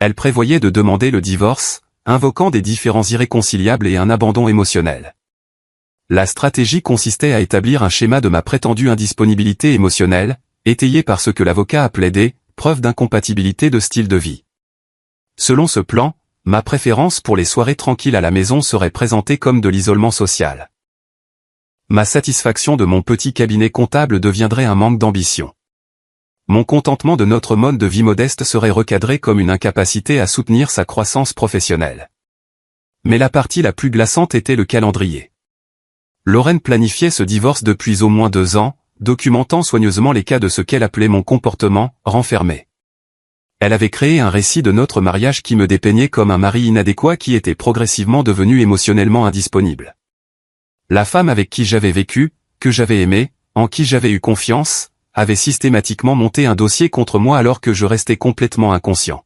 Elle prévoyait de demander le divorce, invoquant des différends irréconciliables et un abandon émotionnel. La stratégie consistait à établir un schéma de ma prétendue indisponibilité émotionnelle, étayé par ce que l'avocat appelait des preuves d'incompatibilité de style de vie. Selon ce plan, ma préférence pour les soirées tranquilles à la maison serait présentée comme de l'isolement social. Ma satisfaction de mon petit cabinet comptable deviendrait un manque d'ambition. Mon contentement de notre mode de vie modeste serait recadré comme une incapacité à soutenir sa croissance professionnelle. Mais la partie la plus glaçante était le calendrier. Lorraine planifiait ce divorce depuis au moins 2 ans, documentant soigneusement les cas de ce qu'elle appelait mon comportement renfermé. Elle avait créé un récit de notre mariage qui me dépeignait comme un mari inadéquat qui était progressivement devenu émotionnellement indisponible. La femme avec qui j'avais vécu, que j'avais aimée, en qui j'avais eu confiance, avait systématiquement monté un dossier contre moi alors que je restais complètement inconscient.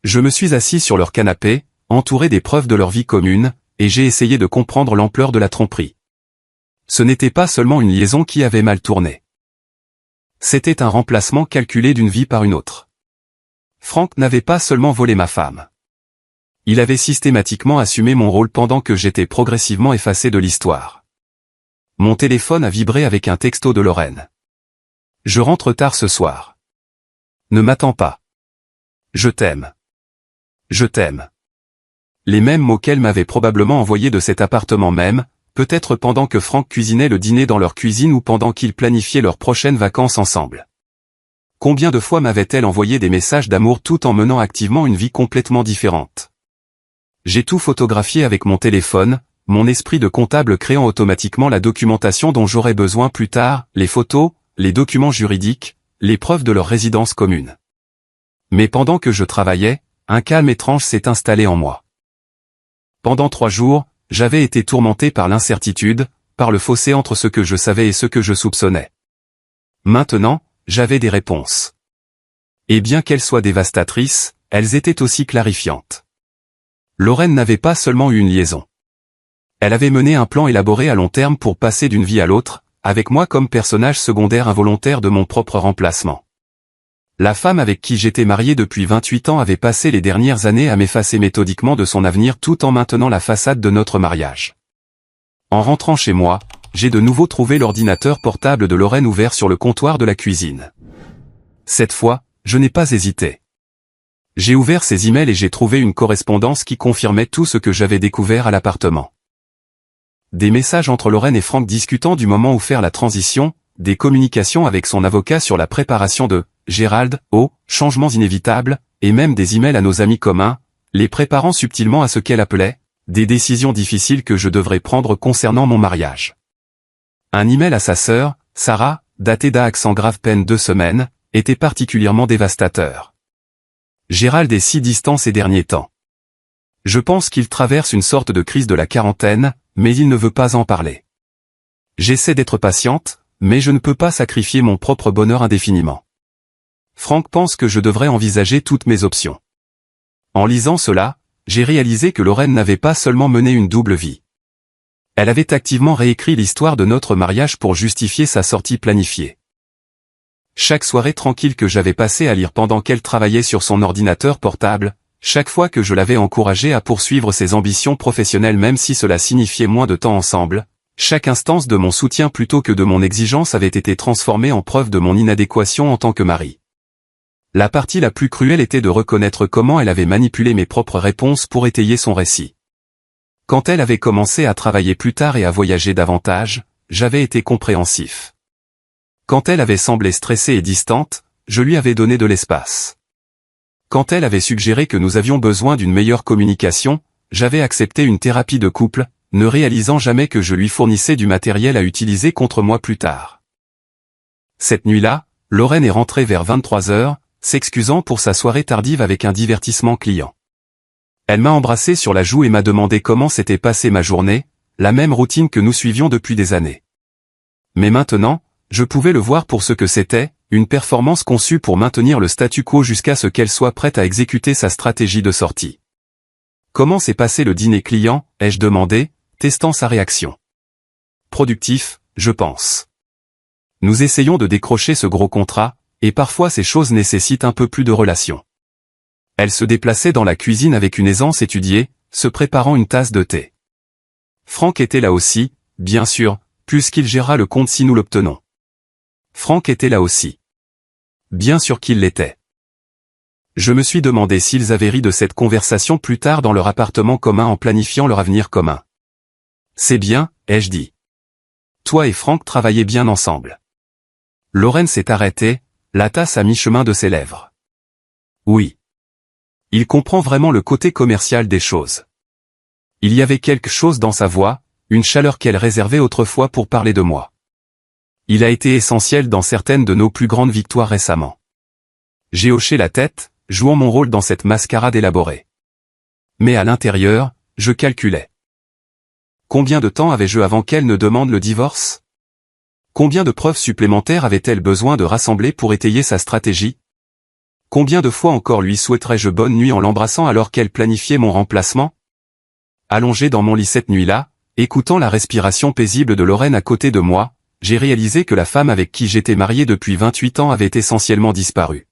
Je me suis assis sur leur canapé, entouré des preuves de leur vie commune, et j'ai essayé de comprendre l'ampleur de la tromperie. Ce n'était pas seulement une liaison qui avait mal tourné. C'était un remplacement calculé d'une vie par une autre. Franck n'avait pas seulement volé ma femme. Il avait systématiquement assumé mon rôle pendant que j'étais progressivement effacé de l'histoire. Mon téléphone a vibré avec un texto de Lorraine. Je rentre tard ce soir. Ne m'attends pas. Je t'aime. Je t'aime. Les mêmes mots qu'elle m'avait probablement envoyés de cet appartement même, peut-être pendant que Franck cuisinait le dîner dans leur cuisine ou pendant qu'ils planifiaient leurs prochaines vacances ensemble. Combien de fois m'avait-elle envoyé des messages d'amour tout en menant activement une vie complètement différente? J'ai tout photographié avec mon téléphone, mon esprit de comptable créant automatiquement la documentation dont j'aurais besoin plus tard, les photos, les documents juridiques, les preuves de leur résidence commune. Mais pendant que je travaillais, un calme étrange s'est installé en moi. Pendant 3 jours, j'avais été tourmenté par l'incertitude, par le fossé entre ce que je savais et ce que je soupçonnais. Maintenant, j'avais des réponses. Et bien qu'elles soient dévastatrices, elles étaient aussi clarifiantes. Lorraine n'avait pas seulement eu une liaison. Elle avait mené un plan élaboré à long terme pour passer d'une vie à l'autre, avec moi comme personnage secondaire involontaire de mon propre remplacement. La femme avec qui j'étais marié depuis 28 ans avait passé les dernières années à m'effacer méthodiquement de son avenir tout en maintenant la façade de notre mariage. En rentrant chez moi, j'ai de nouveau trouvé l'ordinateur portable de Lorraine ouvert sur le comptoir de la cuisine. Cette fois, je n'ai pas hésité. J'ai ouvert ses emails et j'ai trouvé une correspondance qui confirmait tout ce que j'avais découvert à l'appartement. Des messages entre Lorraine et Franck discutant du moment où faire la transition, des communications avec son avocat sur la préparation de Gérald aux changements inévitables, et même des emails à nos amis communs, les préparant subtilement à ce qu'elle appelait des décisions difficiles que je devrais prendre concernant mon mariage. Un email à sa sœur, Sarah, daté d'accent grave peine 2 semaines, était particulièrement dévastateur. Gérald est si distant ces derniers temps. Je pense qu'il traverse une sorte de crise de la quarantaine, mais il ne veut pas en parler. J'essaie d'être patiente, mais je ne peux pas sacrifier mon propre bonheur indéfiniment. Franck pense que je devrais envisager toutes mes options. En lisant cela, j'ai réalisé que Lorraine n'avait pas seulement mené une double vie. Elle avait activement réécrit l'histoire de notre mariage pour justifier sa sortie planifiée. Chaque soirée tranquille que j'avais passée à lire pendant qu'elle travaillait sur son ordinateur portable, chaque fois que je l'avais encouragée à poursuivre ses ambitions professionnelles même si cela signifiait moins de temps ensemble, chaque instance de mon soutien plutôt que de mon exigence avait été transformée en preuve de mon inadéquation en tant que mari. La partie la plus cruelle était de reconnaître comment elle avait manipulé mes propres réponses pour étayer son récit. Quand elle avait commencé à travailler plus tard et à voyager davantage, j'avais été compréhensif. Quand elle avait semblé stressée et distante, je lui avais donné de l'espace. Quand elle avait suggéré que nous avions besoin d'une meilleure communication, j'avais accepté une thérapie de couple, ne réalisant jamais que je lui fournissais du matériel à utiliser contre moi plus tard. Cette nuit-là, Lorraine est rentrée vers 23 heures, s'excusant pour sa soirée tardive avec un divertissement client. Elle m'a embrassé sur la joue et m'a demandé comment s'était passée ma journée, la même routine que nous suivions depuis des années. Mais maintenant, je pouvais le voir pour ce que c'était, une performance conçue pour maintenir le statu quo jusqu'à ce qu'elle soit prête à exécuter sa stratégie de sortie. Comment s'est passé le dîner client, ai-je demandé, testant sa réaction. Productif, je pense. Nous essayons de décrocher ce gros contrat, et parfois ces choses nécessitent un peu plus de relation. Elle se déplaçait dans la cuisine avec une aisance étudiée, se préparant une tasse de thé. Franck était là aussi, bien sûr, puisqu'il gérera le compte si nous l'obtenons. Franck était là aussi. Bien sûr qu'il l'était. Je me suis demandé s'ils avaient ri de cette conversation plus tard dans leur appartement commun en planifiant leur avenir commun. C'est bien, ai-je dit. Toi et Franck travaillez bien ensemble. Lorraine s'est arrêtée, la tasse à mi-chemin de ses lèvres. Oui. Il comprend vraiment le côté commercial des choses. Il y avait quelque chose dans sa voix, une chaleur qu'elle réservait autrefois pour parler de moi. Il a été essentiel dans certaines de nos plus grandes victoires récemment. J'ai hoché la tête, jouant mon rôle dans cette mascarade élaborée. Mais à l'intérieur, je calculais. Combien de temps avais-je avant qu'elle ne demande le divorce ? Combien de preuves supplémentaires avait-elle besoin de rassembler pour étayer sa stratégie ? Combien de fois encore lui souhaiterais-je bonne nuit en l'embrassant alors qu'elle planifiait mon remplacement ? Allongé dans mon lit cette nuit-là, écoutant la respiration paisible de Lorraine à côté de moi, j'ai réalisé que la femme avec qui j'étais marié depuis 28 ans avait essentiellement disparu.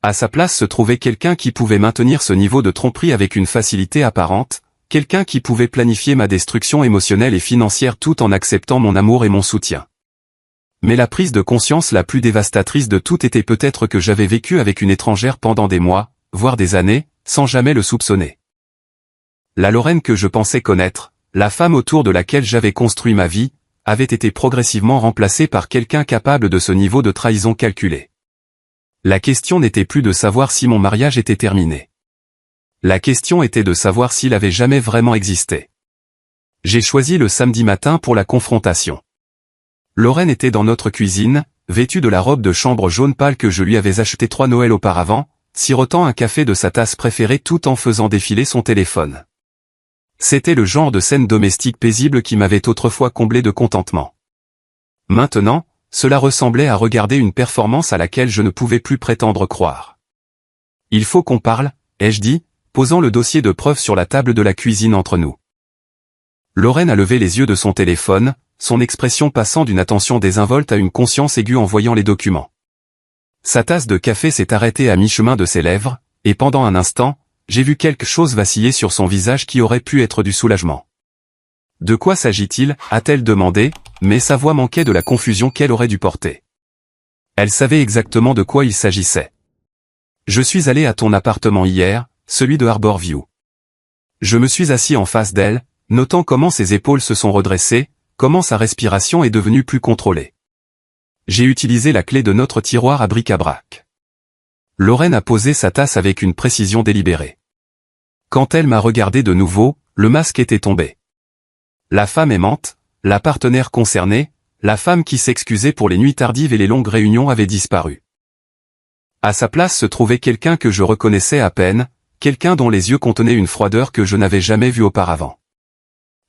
À sa place se trouvait quelqu'un qui pouvait maintenir ce niveau de tromperie avec une facilité apparente, quelqu'un qui pouvait planifier ma destruction émotionnelle et financière tout en acceptant mon amour et mon soutien. Mais la prise de conscience la plus dévastatrice de toutes était peut-être que j'avais vécu avec une étrangère pendant des mois, voire des années, sans jamais le soupçonner. La Lorraine que je pensais connaître, la femme autour de laquelle j'avais construit ma vie, avait été progressivement remplacée par quelqu'un capable de ce niveau de trahison calculé. La question n'était plus de savoir si mon mariage était terminé. La question était de savoir s'il avait jamais vraiment existé. J'ai choisi le samedi matin pour la confrontation. Lorraine était dans notre cuisine, vêtue de la robe de chambre jaune pâle que je lui avais achetée 3 Noëls auparavant, sirotant un café de sa tasse préférée tout en faisant défiler son téléphone. C'était le genre de scène domestique paisible qui m'avait autrefois comblé de contentement. Maintenant, cela ressemblait à regarder une performance à laquelle je ne pouvais plus prétendre croire. « Il faut qu'on parle », ai-je dit, posant le dossier de preuves sur la table de la cuisine entre nous. Lorraine a levé les yeux de son téléphone, son expression passant d'une attention désinvolte à une conscience aiguë en voyant les documents. Sa tasse de café s'est arrêtée à mi-chemin de ses lèvres, et pendant un instant, j'ai vu quelque chose vaciller sur son visage qui aurait pu être du soulagement. « De quoi s'agit-il » a-t-elle demandé, mais sa voix manquait de la confusion qu'elle aurait dû porter. Elle savait exactement de quoi il s'agissait. « Je suis allé à ton appartement hier, celui de Harborview. » Je me suis assis en face d'elle, notant comment ses épaules se sont redressées, comment sa respiration est devenue plus contrôlée. J'ai utilisé la clé de notre tiroir à bric-à-brac. Lorraine a posé sa tasse avec une précision délibérée. Quand elle m'a regardé de nouveau, le masque était tombé. La femme aimante, la partenaire concernée, la femme qui s'excusait pour les nuits tardives et les longues réunions avait disparu. À sa place se trouvait quelqu'un que je reconnaissais à peine, quelqu'un dont les yeux contenaient une froideur que je n'avais jamais vue auparavant.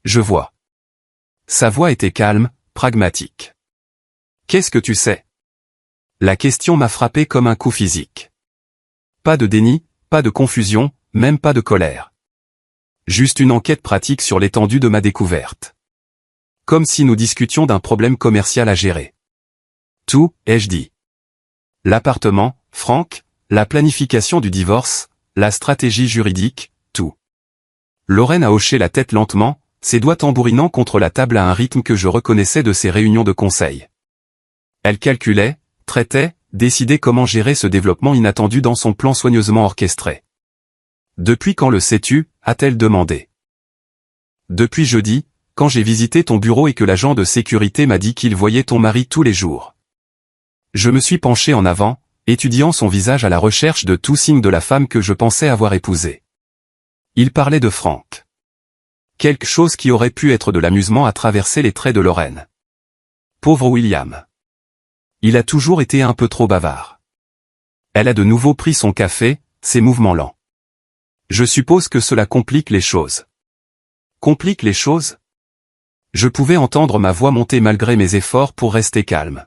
Je vois. Sa voix était calme, pragmatique. « Qu'est-ce que tu sais ?» La question m'a frappé comme un coup physique. Pas de déni, pas de confusion, même pas de colère. Juste une enquête pratique sur l'étendue de ma découverte. Comme si nous discutions d'un problème commercial à gérer. Tout, ai-je dit. L'appartement, Franck, la planification du divorce, la stratégie juridique, tout. Lorraine a hoché la tête lentement, ses doigts tambourinant contre la table à un rythme que je reconnaissais de ses réunions de conseil. Elle calculait, traitait, décidait comment gérer ce développement inattendu dans son plan soigneusement orchestré. « Depuis quand le sais-tu » a-t-elle demandé. « Depuis jeudi, quand j'ai visité ton bureau et que l'agent de sécurité m'a dit qu'il voyait ton mari tous les jours. » Je me suis penché en avant, étudiant son visage à la recherche de tout signe de la femme que je pensais avoir épousée. Il parlait de Franck. Quelque chose qui aurait pu être de l'amusement a traversé les traits de Lorraine. Pauvre William. Il a toujours été un peu trop bavard. Elle a de nouveau pris son café, ses mouvements lents. Je suppose que cela complique les choses. Complique les choses ? Je pouvais entendre ma voix monter malgré mes efforts pour rester calme.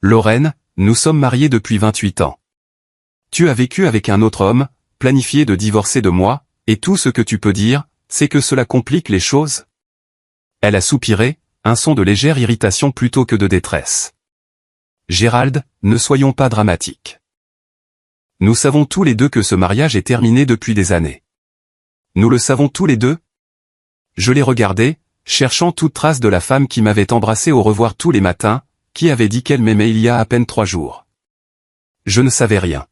Lorraine, nous sommes mariés depuis 28 ans. Tu as vécu avec un autre homme, planifié de divorcer de moi, et tout ce que tu peux dire, c'est que cela complique les choses ? Elle a soupiré, un son de légère irritation plutôt que de détresse. Gérald, ne soyons pas dramatiques. Nous savons tous les deux que ce mariage est terminé depuis des années. Nous le savons tous les deux ? Je l'ai regardé, cherchant toute trace de la femme qui m'avait embrassé au revoir tous les matins, qui avait dit qu'elle m'aimait il y a à peine 3 jours. Je ne savais rien.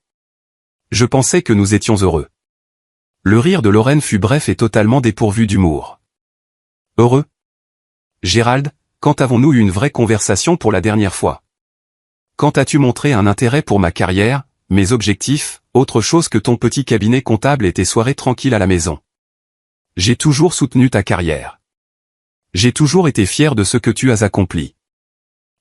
Je pensais que nous étions heureux. Le rire de Lorraine fut bref et totalement dépourvu d'humour. Heureux ? Gérald, quand avons-nous eu une vraie conversation pour la dernière fois ? Quand as-tu montré un intérêt pour ma carrière, mes objectifs, autre chose que ton petit cabinet comptable et tes soirées tranquilles à la maison ? J'ai toujours soutenu ta carrière. J'ai toujours été fier de ce que tu as accompli.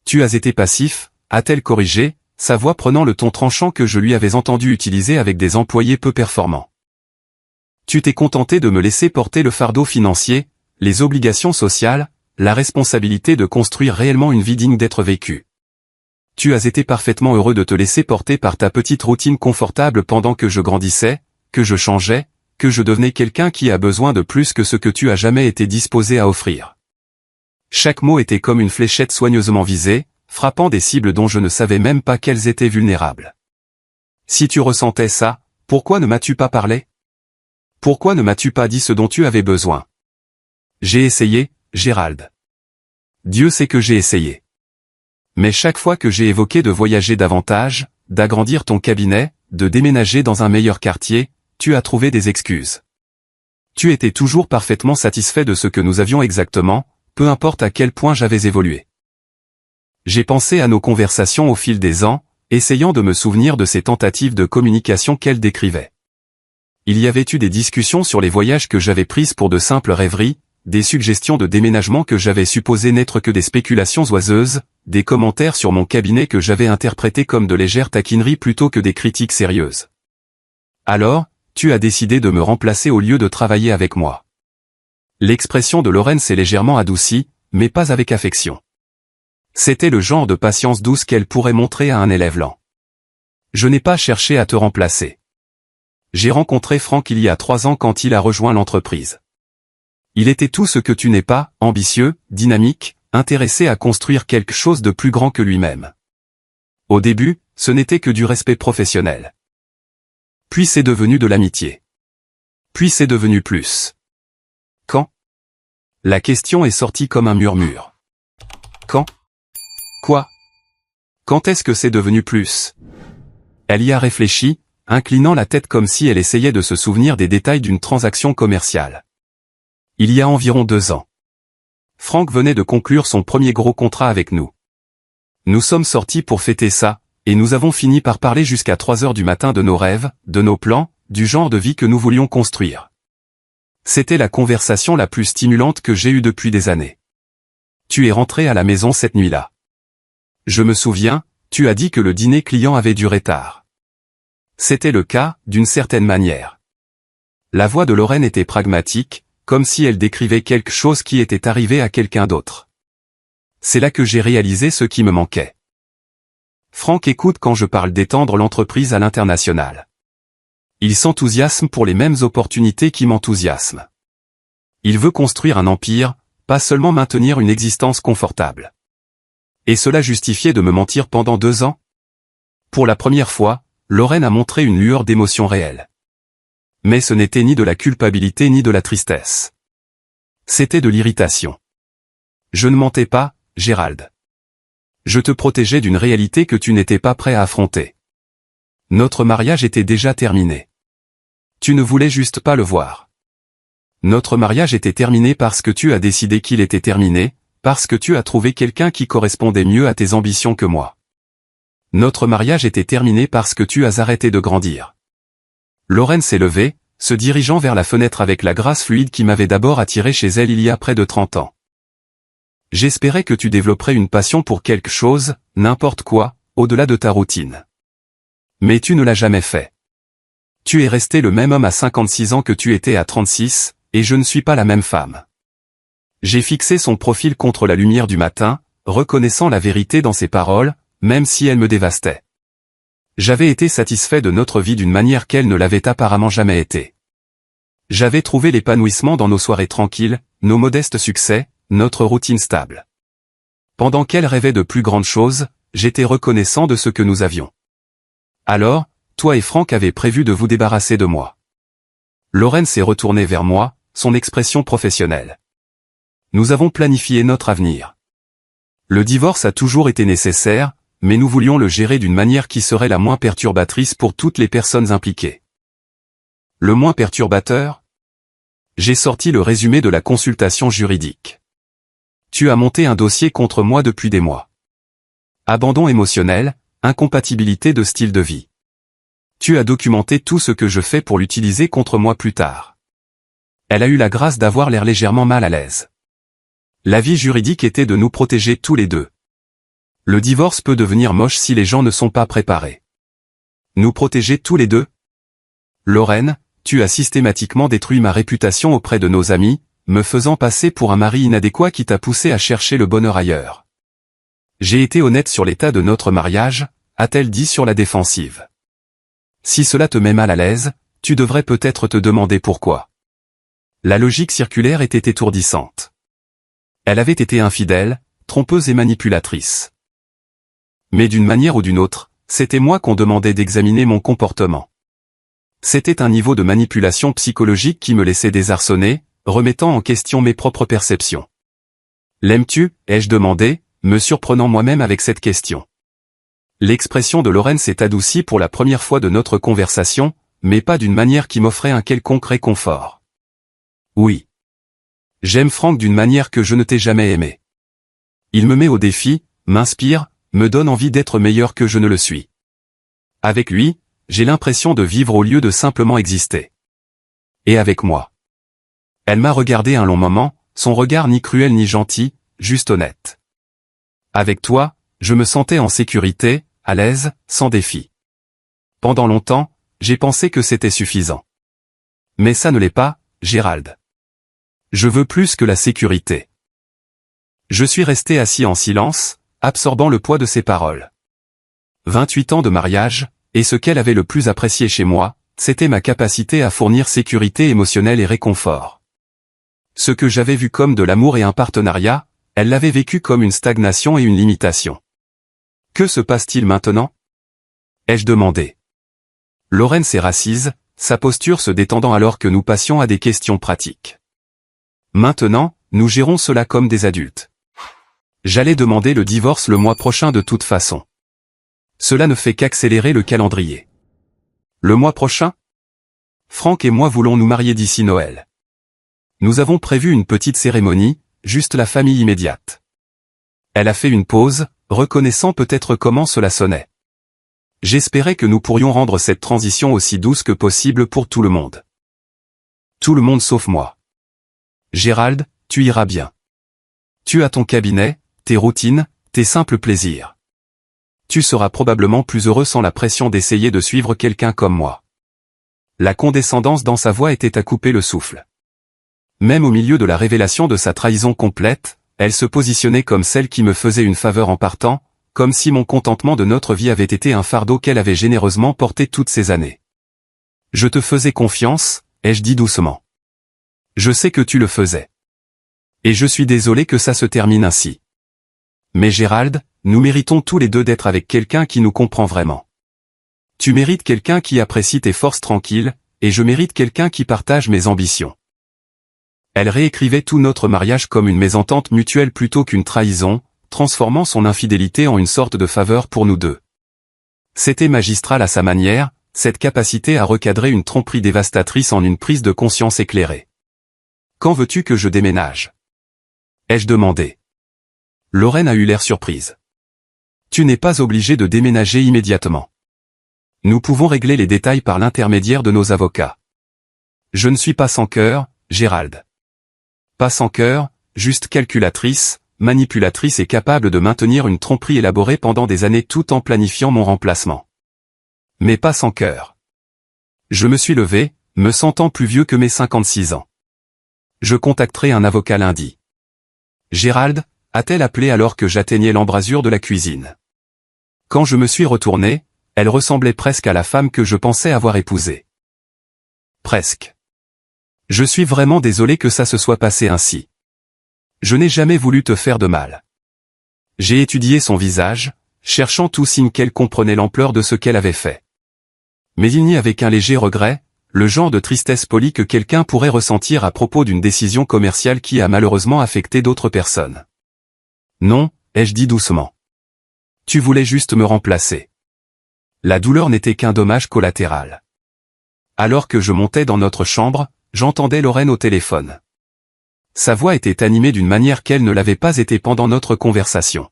Tu as été passif, a-t-elle corrigé, sa voix prenant le ton tranchant que je lui avais entendu utiliser avec des employés peu performants. Tu t'es contenté de me laisser porter le fardeau financier, les obligations sociales, la responsabilité de construire réellement une vie digne d'être vécue. Tu as été parfaitement heureux de te laisser porter par ta petite routine confortable pendant que je grandissais, que je changeais, que je devenais quelqu'un qui a besoin de plus que ce que tu as jamais été disposé à offrir. Chaque mot était comme une fléchette soigneusement visée, frappant des cibles dont je ne savais même pas qu'elles étaient vulnérables. Si tu ressentais ça, pourquoi ne m'as-tu pas parlé ? Pourquoi ne m'as-tu pas dit ce dont tu avais besoin ? J'ai essayé, Gérald. Dieu sait que j'ai essayé. Mais chaque fois que j'ai évoqué de voyager davantage, d'agrandir ton cabinet, de déménager dans un meilleur quartier, tu as trouvé des excuses. Tu étais toujours parfaitement satisfait de ce que nous avions exactement, peu importe à quel point j'avais évolué. J'ai pensé à nos conversations au fil des ans, essayant de me souvenir de ces tentatives de communication qu'elle décrivait. Il y avait eu des discussions sur les voyages que j'avais prises pour de simples rêveries, des suggestions de déménagement que j'avais supposé n'être que des spéculations oiseuses, des commentaires sur mon cabinet que j'avais interprétés comme de légères taquineries plutôt que des critiques sérieuses. Alors, tu as décidé de me remplacer au lieu de travailler avec moi. L'expression de Lorraine s'est légèrement adoucie, mais pas avec affection. C'était le genre de patience douce qu'elle pourrait montrer à un élève lent. Je n'ai pas cherché à te remplacer. J'ai rencontré Franck il y a 3 ans quand il a rejoint l'entreprise. Il était tout ce que tu n'es pas, ambitieux, dynamique, intéressé à construire quelque chose de plus grand que lui-même. Au début, ce n'était que du respect professionnel. Puis c'est devenu de l'amitié. Puis c'est devenu plus. Quand? La question est sortie comme un murmure. Quand? Quoi? Quand est-ce que c'est devenu plus? Elle y a réfléchi, inclinant la tête comme si elle essayait de se souvenir des détails d'une transaction commerciale. Il y a environ 2 ans. Franck venait de conclure son premier gros contrat avec nous. Nous sommes sortis pour fêter ça, et nous avons fini par parler jusqu'à 3 heures du matin de nos rêves, de nos plans, du genre de vie que nous voulions construire. C'était la conversation la plus stimulante que j'ai eue depuis des années. Tu es rentré à la maison cette nuit-là. Je me souviens, tu as dit que le dîner client avait duré tard. C'était le cas, d'une certaine manière. La voix de Lorraine était pragmatique, comme si elle décrivait quelque chose qui était arrivé à quelqu'un d'autre. C'est là que j'ai réalisé ce qui me manquait. Franck écoute quand je parle d'étendre l'entreprise à l'international. Il s'enthousiasme pour les mêmes opportunités qui m'enthousiasment. Il veut construire un empire, pas seulement maintenir une existence confortable. Et cela justifiait de me mentir pendant 2 ans? Pour la première fois, Lorraine a montré une lueur d'émotion réelle. Mais ce n'était ni de la culpabilité ni de la tristesse. C'était de l'irritation. Je ne mentais pas, Gérald. Je te protégeais d'une réalité que tu n'étais pas prêt à affronter. Notre mariage était déjà terminé. Tu ne voulais juste pas le voir. Notre mariage était terminé parce que tu as décidé qu'il était terminé, parce que tu as trouvé quelqu'un qui correspondait mieux à tes ambitions que moi. Notre mariage était terminé parce que tu as arrêté de grandir. Lorraine s'est levée, se dirigeant vers la fenêtre avec la grâce fluide qui m'avait d'abord attiré chez elle il y a près de 30 ans. J'espérais que tu développerais une passion pour quelque chose, n'importe quoi, au-delà de ta routine. Mais tu ne l'as jamais fait. Tu es resté le même homme à 56 ans que tu étais à 36, et je ne suis pas la même femme. J'ai fixé son profil contre la lumière du matin, reconnaissant la vérité dans ses paroles, même si elles me dévastaient. J'avais été satisfait de notre vie d'une manière qu'elle ne l'avait apparemment jamais été. J'avais trouvé l'épanouissement dans nos soirées tranquilles, nos modestes succès, notre routine stable. Pendant qu'elle rêvait de plus grandes choses, j'étais reconnaissant de ce que nous avions. Alors, toi et Franck avez prévu de vous débarrasser de moi. Lorraine s'est retournée vers moi, son expression professionnelle. Nous avons planifié notre avenir. Le divorce a toujours été nécessaire, mais nous voulions le gérer d'une manière qui serait la moins perturbatrice pour toutes les personnes impliquées. Le moins perturbateur? J'ai sorti le résumé de la consultation juridique. Tu as monté un dossier contre moi depuis des mois. Abandon émotionnel, incompatibilité de style de vie. Tu as documenté tout ce que je fais pour l'utiliser contre moi plus tard. Elle a eu la grâce d'avoir l'air légèrement mal à l'aise. L'avis juridique était de nous protéger tous les deux. Le divorce peut devenir moche si les gens ne sont pas préparés. Nous protéger tous les deux? Lorraine, tu as systématiquement détruit ma réputation auprès de nos amis, me faisant passer pour un mari inadéquat qui t'a poussé à chercher le bonheur ailleurs. J'ai été honnête sur l'état de notre mariage, a-t-elle dit sur la défensive. Si cela te met mal à l'aise, tu devrais peut-être te demander pourquoi. La logique circulaire était étourdissante. Elle avait été infidèle, trompeuse et manipulatrice. Mais d'une manière ou d'une autre, c'était moi qu'on demandait d'examiner mon comportement. C'était un niveau de manipulation psychologique qui me laissait désarçonner, remettant en question mes propres perceptions. L'aimes-tu, ai-je demandé, me surprenant moi-même avec cette question. L'expression de Lorraine s'est adoucie pour la première fois de notre conversation, mais pas d'une manière qui m'offrait un quelconque réconfort. Oui. J'aime Franck d'une manière que je ne t'ai jamais aimé. Il me met au défi, m'inspire, me donne envie d'être meilleur que je ne le suis. Avec lui, j'ai l'impression de vivre au lieu de simplement exister. Et avec moi. Elle m'a regardé un long moment, son regard ni cruel ni gentil, juste honnête. Avec toi, je me sentais en sécurité, à l'aise, sans défi. Pendant longtemps, j'ai pensé que c'était suffisant. Mais ça ne l'est pas, Gérald. Je veux plus que la sécurité. Je suis resté assis en silence, absorbant le poids de ses paroles. 28 ans de mariage, et ce qu'elle avait le plus apprécié chez moi, c'était ma capacité à fournir sécurité émotionnelle et réconfort. Ce que j'avais vu comme de l'amour et un partenariat, elle l'avait vécu comme une stagnation et une limitation. Que se passe-t-il maintenant? ai-je demandé. Lorraine s'est rassise, sa posture se détendant alors que nous passions à des questions pratiques. Maintenant, nous gérons cela comme des adultes. J'allais demander le divorce le mois prochain de toute façon. Cela ne fait qu'accélérer le calendrier. Le mois prochain? Franck et moi voulons nous marier d'ici Noël. Nous avons prévu une petite cérémonie, juste la famille immédiate. Elle a fait une pause, reconnaissant peut-être comment cela sonnait. J'espérais que nous pourrions rendre cette transition aussi douce que possible pour tout le monde. Tout le monde sauf moi. Gérald, tu iras bien. Tu as ton cabinet, tes routines, tes simples plaisirs. Tu seras probablement plus heureux sans la pression d'essayer de suivre quelqu'un comme moi. La condescendance dans sa voix était à couper le souffle. Même au milieu de la révélation de sa trahison complète, elle se positionnait comme celle qui me faisait une faveur en partant, comme si mon contentement de notre vie avait été un fardeau qu'elle avait généreusement porté toutes ces années. Je te faisais confiance, ai-je dit doucement. Je sais que tu le faisais. Et je suis désolé que ça se termine ainsi. Mais Gérald, nous méritons tous les deux d'être avec quelqu'un qui nous comprend vraiment. Tu mérites quelqu'un qui apprécie tes forces tranquilles, et je mérite quelqu'un qui partage mes ambitions. Elle réécrivait tout notre mariage comme une mésentente mutuelle plutôt qu'une trahison, transformant son infidélité en une sorte de faveur pour nous deux. C'était magistral à sa manière, cette capacité à recadrer une tromperie dévastatrice en une prise de conscience éclairée. Quand veux-tu que je déménage? Ai-je demandé. Lorraine a eu l'air surprise. Tu n'es pas obligé de déménager immédiatement. Nous pouvons régler les détails par l'intermédiaire de nos avocats. Je ne suis pas sans cœur, Gérald. Pas sans cœur, juste calculatrice, manipulatrice et capable de maintenir une tromperie élaborée pendant des années tout en planifiant mon remplacement. Mais pas sans cœur. Je me suis levé, me sentant plus vieux que mes 56 ans. Je contacterai un avocat lundi. Gérald, a-t-elle appelé alors que j'atteignais l'embrasure de la cuisine. Quand je me suis retourné, elle ressemblait presque à la femme que je pensais avoir épousée. Presque. Je suis vraiment désolé que ça se soit passé ainsi. Je n'ai jamais voulu te faire de mal. J'ai étudié son visage, cherchant tout signe qu'elle comprenait l'ampleur de ce qu'elle avait fait. Mais il n'y avait qu'un léger regret, le genre de tristesse polie que quelqu'un pourrait ressentir à propos d'une décision commerciale qui a malheureusement affecté d'autres personnes. Non, ai-je dit doucement. Tu voulais juste me remplacer. La douleur n'était qu'un dommage collatéral. Alors que je montais dans notre chambre, j'entendais Lorraine au téléphone. Sa voix était animée d'une manière qu'elle ne l'avait pas été pendant notre conversation.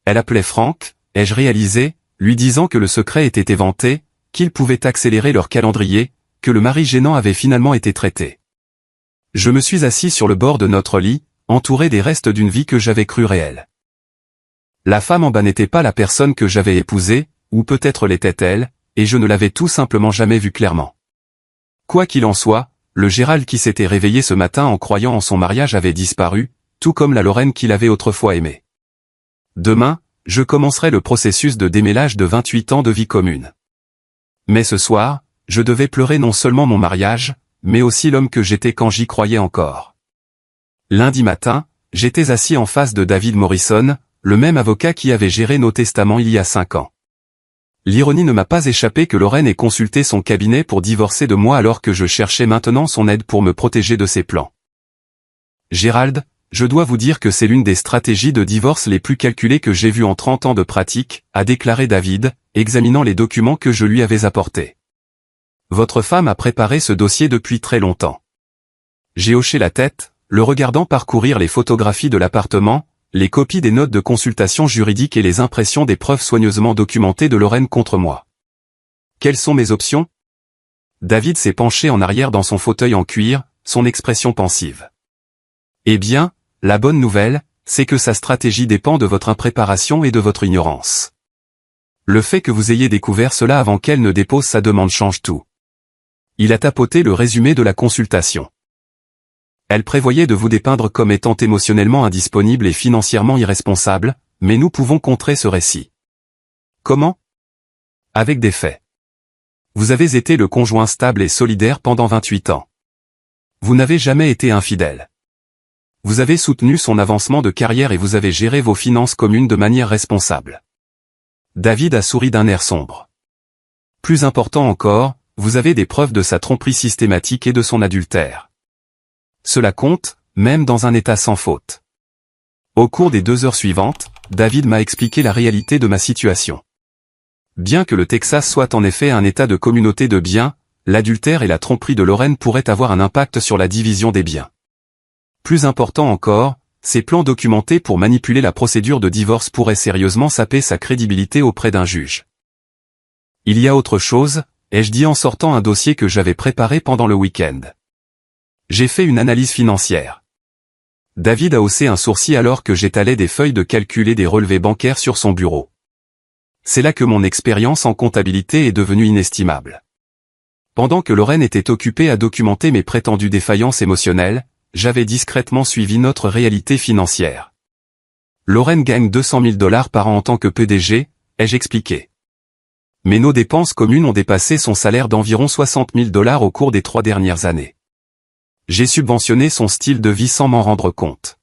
Elle appelait Franck, ai-je réalisé, lui disant que le secret était éventé, qu'il pouvait accélérer leur calendrier, que le mari gênant avait finalement été traité. Je me suis assis sur le bord de notre lit, entouré des restes d'une vie que j'avais cru réelle. La femme en bas n'était pas la personne que j'avais épousée, ou peut-être l'était-elle, et je ne l'avais tout simplement jamais vue clairement. Quoi qu'il en soit, le Gérald qui s'était réveillé ce matin en croyant en son mariage avait disparu, tout comme la Lorraine qu'il avait autrefois aimée. Demain, je commencerai le processus de démêlage de 28 ans de vie commune. Mais ce soir, je devais pleurer non seulement mon mariage, mais aussi l'homme que j'étais quand j'y croyais encore. Lundi matin, j'étais assis en face de David Morrison, le même avocat qui avait géré nos testaments il y a 5 ans. L'ironie ne m'a pas échappé que Lorraine ait consulté son cabinet pour divorcer de moi alors que je cherchais maintenant son aide pour me protéger de ses plans. Gérald, je dois vous dire que c'est l'une des stratégies de divorce les plus calculées que j'ai vues en 30 ans de pratique, a déclaré David, examinant les documents que je lui avais apportés. Votre femme a préparé ce dossier depuis très longtemps. J'ai hoché la tête, le regardant parcourir les photographies de l'appartement, les copies des notes de consultation juridique et les impressions des preuves soigneusement documentées de Lorraine contre moi. Quelles sont mes options? David s'est penché en arrière dans son fauteuil en cuir, son expression pensive. Eh bien, la bonne nouvelle, c'est que sa stratégie dépend de votre impréparation et de votre ignorance. Le fait que vous ayez découvert cela avant qu'elle ne dépose sa demande change tout. Il a tapoté le résumé de la consultation. Elle prévoyait de vous dépeindre comme étant émotionnellement indisponible et financièrement irresponsable, mais nous pouvons contrer ce récit. Comment? Avec des faits. Vous avez été le conjoint stable et solidaire pendant 28 ans. Vous n'avez jamais été infidèle. Vous avez soutenu son avancement de carrière et vous avez géré vos finances communes de manière responsable. David a souri d'un air sombre. Plus important encore, vous avez des preuves de sa tromperie systématique et de son adultère. Cela compte, même dans un état sans faute. Au cours des 2 heures suivantes, David m'a expliqué la réalité de ma situation. Bien que le Texas soit en effet un état de communauté de biens, l'adultère et la tromperie de Lorraine pourraient avoir un impact sur la division des biens. Plus important encore, ces plans documentés pour manipuler la procédure de divorce pourraient sérieusement saper sa crédibilité auprès d'un juge. Il y a autre chose, ai-je dit en sortant un dossier que j'avais préparé pendant le week-end. J'ai fait une analyse financière. David a haussé un sourcil alors que j'étalais des feuilles de calcul et des relevés bancaires sur son bureau. C'est là que mon expérience en comptabilité est devenue inestimable. Pendant que Lorraine était occupée à documenter mes prétendues défaillances émotionnelles, j'avais discrètement suivi notre réalité financière. Lorraine gagne 200 000 $ par an en tant que PDG, ai-je expliqué. Mais nos dépenses communes ont dépassé son salaire d'environ 60 000 $ au cours des 3 dernières années. J'ai subventionné son style de vie sans m'en rendre compte.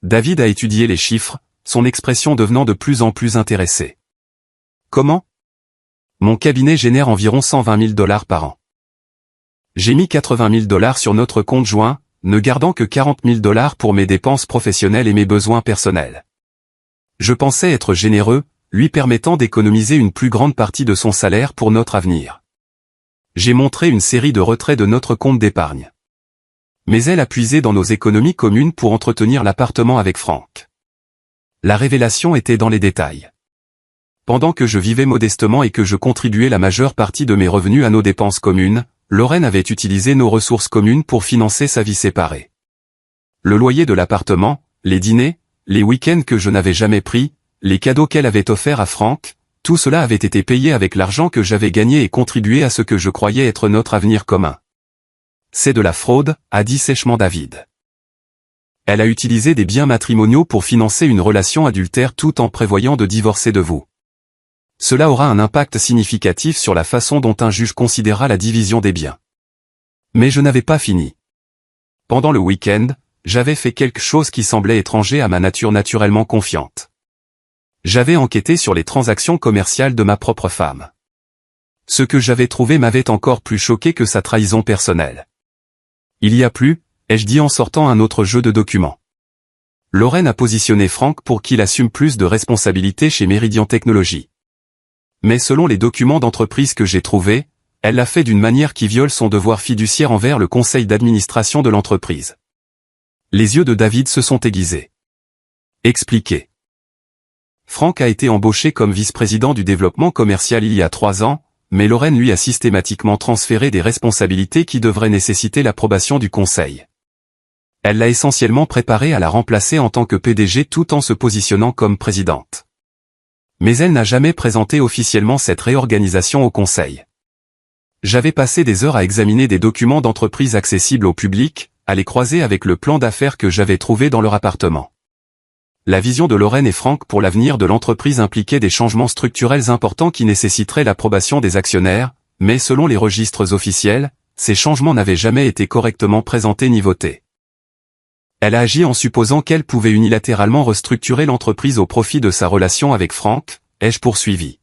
David a étudié les chiffres, son expression devenant de plus en plus intéressée. Comment? Mon cabinet génère environ 120 000 $ par an. J'ai mis 80 000 $ sur notre compte joint, ne gardant que 40 000 $ pour mes dépenses professionnelles et mes besoins personnels. Je pensais être généreux, lui permettant d'économiser une plus grande partie de son salaire pour notre avenir. J'ai montré une série de retraits de notre compte d'épargne. Mais elle a puisé dans nos économies communes pour entretenir l'appartement avec Franck. La révélation était dans les détails. Pendant que je vivais modestement et que je contribuais la majeure partie de mes revenus à nos dépenses communes, Lorraine avait utilisé nos ressources communes pour financer sa vie séparée. Le loyer de l'appartement, les dîners, les week-ends que je n'avais jamais pris, les cadeaux qu'elle avait offerts à Franck, tout cela avait été payé avec l'argent que j'avais gagné et contribué à ce que je croyais être notre avenir commun. C'est de la fraude, a dit sèchement David. Elle a utilisé des biens matrimoniaux pour financer une relation adultère tout en prévoyant de divorcer de vous. Cela aura un impact significatif sur la façon dont un juge considérera la division des biens. Mais je n'avais pas fini. Pendant le week-end, j'avais fait quelque chose qui semblait étranger à ma nature naturellement confiante. J'avais enquêté sur les transactions commerciales de ma propre femme. Ce que j'avais trouvé m'avait encore plus choqué que sa trahison personnelle. Il y a plus, ai-je dit en sortant un autre jeu de documents. Lorraine a positionné Franck pour qu'il assume plus de responsabilités chez Meridian Technologies. Mais selon les documents d'entreprise que j'ai trouvés, elle l'a fait d'une manière qui viole son devoir fiduciaire envers le conseil d'administration de l'entreprise. Les yeux de David se sont aiguisés. Expliquez. Franck a été embauché comme vice-président du développement commercial il y a 3 ans, mais Lorraine lui a systématiquement transféré des responsabilités qui devraient nécessiter l'approbation du conseil. Elle l'a essentiellement préparé à la remplacer en tant que PDG tout en se positionnant comme présidente. Mais elle n'a jamais présenté officiellement cette réorganisation au conseil. J'avais passé des heures à examiner des documents d'entreprise accessibles au public, à les croiser avec le plan d'affaires que j'avais trouvé dans leur appartement. La vision de Lorraine et Franck pour l'avenir de l'entreprise impliquait des changements structurels importants qui nécessiteraient l'approbation des actionnaires, mais selon les registres officiels, ces changements n'avaient jamais été correctement présentés ni votés. Elle a agi en supposant qu'elle pouvait unilatéralement restructurer l'entreprise au profit de sa relation avec Franck, ai-je poursuivi.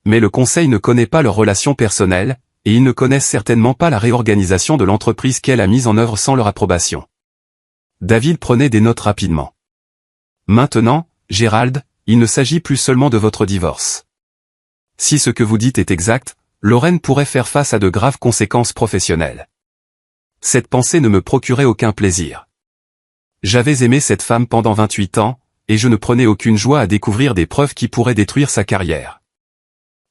Mais le conseil ne connaît pas leur relation personnelle, et ils ne connaissent certainement pas la réorganisation de l'entreprise qu'elle a mise en œuvre sans leur approbation. David prenait des notes rapidement. Maintenant, Gérald, il ne s'agit plus seulement de votre divorce. Si ce que vous dites est exact, Lorraine pourrait faire face à de graves conséquences professionnelles. Cette pensée ne me procurait aucun plaisir. J'avais aimé cette femme pendant 28 ans, et je ne prenais aucune joie à découvrir des preuves qui pourraient détruire sa carrière.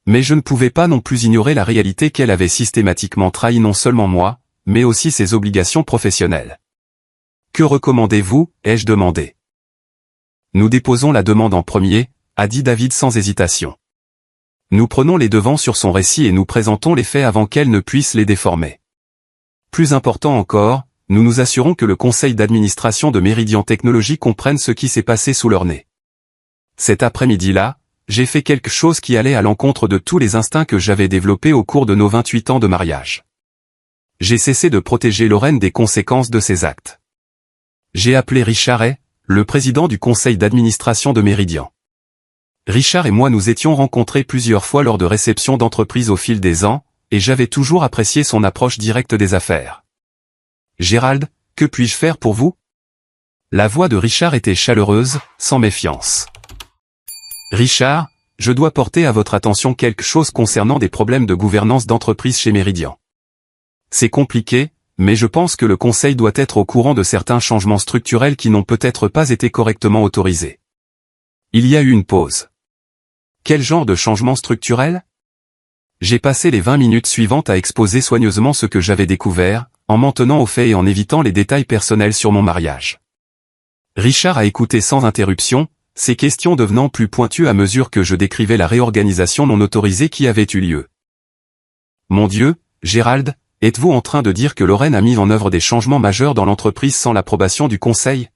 Mais je ne pouvais pas non plus ignorer la réalité qu'elle avait systématiquement trahi non seulement moi, mais aussi ses obligations professionnelles. Que recommandez-vous, ai-je demandé. Nous déposons la demande en premier, a dit David sans hésitation. Nous prenons les devants sur son récit et nous présentons les faits avant qu'elle ne puisse les déformer. Plus important encore, nous nous assurons que le conseil d'administration de Meridian Technologies comprenne ce qui s'est passé sous leur nez. Cet après-midi-là, j'ai fait quelque chose qui allait à l'encontre de tous les instincts que j'avais développés au cours de nos 28 ans de mariage. J'ai cessé de protéger Lorraine des conséquences de ses actes. J'ai appelé Richard Hay, le président du conseil d'administration de Meridian. Richard et moi nous étions rencontrés plusieurs fois lors de réceptions d'entreprise au fil des ans, et j'avais toujours apprécié son approche directe des affaires. Gérald, que puis-je faire pour vous? La voix de Richard était chaleureuse, sans méfiance. Richard, je dois porter à votre attention quelque chose concernant des problèmes de gouvernance d'entreprise chez Meridian. C'est compliqué, mais je pense que le conseil doit être au courant de certains changements structurels qui n'ont peut-être pas été correctement autorisés. Il y a eu une pause. Quel genre de changement structurel? J'ai passé les 20 minutes suivantes à exposer soigneusement ce que j'avais découvert, en m'en tenant aux faits et en évitant les détails personnels sur mon mariage. Richard a écouté sans interruption, ses questions devenant plus pointues à mesure que je décrivais la réorganisation non autorisée qui avait eu lieu. Mon Dieu, Gérald, êtes-vous en train de dire que Lorraine a mis en œuvre des changements majeurs dans l'entreprise sans l'approbation du conseil?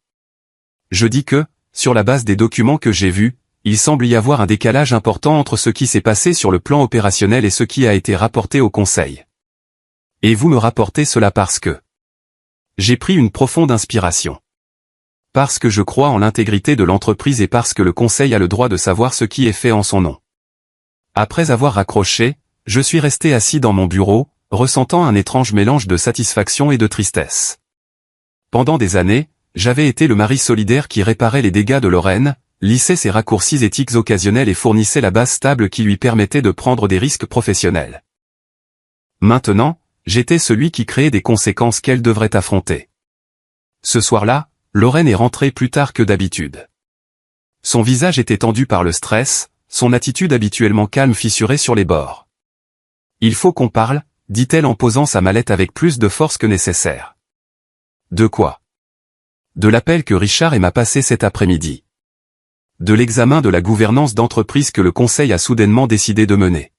Je dis que, sur la base des documents que j'ai vus, il semble y avoir un décalage important entre ce qui s'est passé sur le plan opérationnel et ce qui a été rapporté au conseil. Et vous me rapportez cela parce que... J'ai pris une profonde inspiration. Parce que je crois en l'intégrité de l'entreprise et parce que le conseil a le droit de savoir ce qui est fait en son nom. Après avoir raccroché, je suis resté assis dans mon bureau, ressentant un étrange mélange de satisfaction et de tristesse. Pendant des années, j'avais été le mari solidaire qui réparait les dégâts de Lorraine, lissait ses raccourcis éthiques occasionnels et fournissait la base stable qui lui permettait de prendre des risques professionnels. Maintenant, j'étais celui qui créait des conséquences qu'elle devrait affronter. Ce soir-là, Lorraine est rentrée plus tard que d'habitude. Son visage était tendu par le stress, son attitude habituellement calme fissurée sur les bords. « Il faut qu'on parle », dit-elle en posant sa mallette avec plus de force que nécessaire. « De quoi ?» ? De l'appel que Richard m'a passé cet après-midi. De l'examen de la gouvernance d'entreprise que le conseil a soudainement décidé de mener.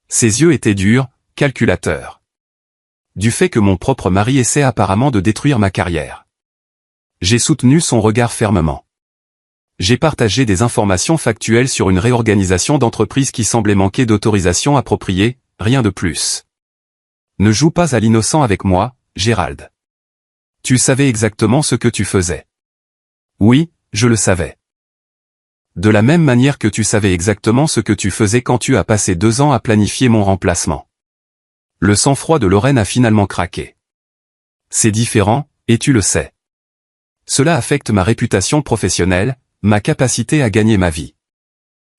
Ses yeux étaient durs, calculateurs. Du fait que mon propre mari essaie apparemment de détruire ma carrière. J'ai soutenu son regard fermement. J'ai partagé des informations factuelles sur une réorganisation d'entreprise qui semblait manquer d'autorisation appropriée, rien de plus. Ne joue pas à l'innocent avec moi, Gérald. Tu savais exactement ce que tu faisais. Oui, je le savais. De la même manière que tu savais exactement ce que tu faisais quand tu as passé 2 ans à planifier mon remplacement. Le sang-froid de Lorraine a finalement craqué. C'est différent, et tu le sais. Cela affecte ma réputation professionnelle, ma capacité à gagner ma vie.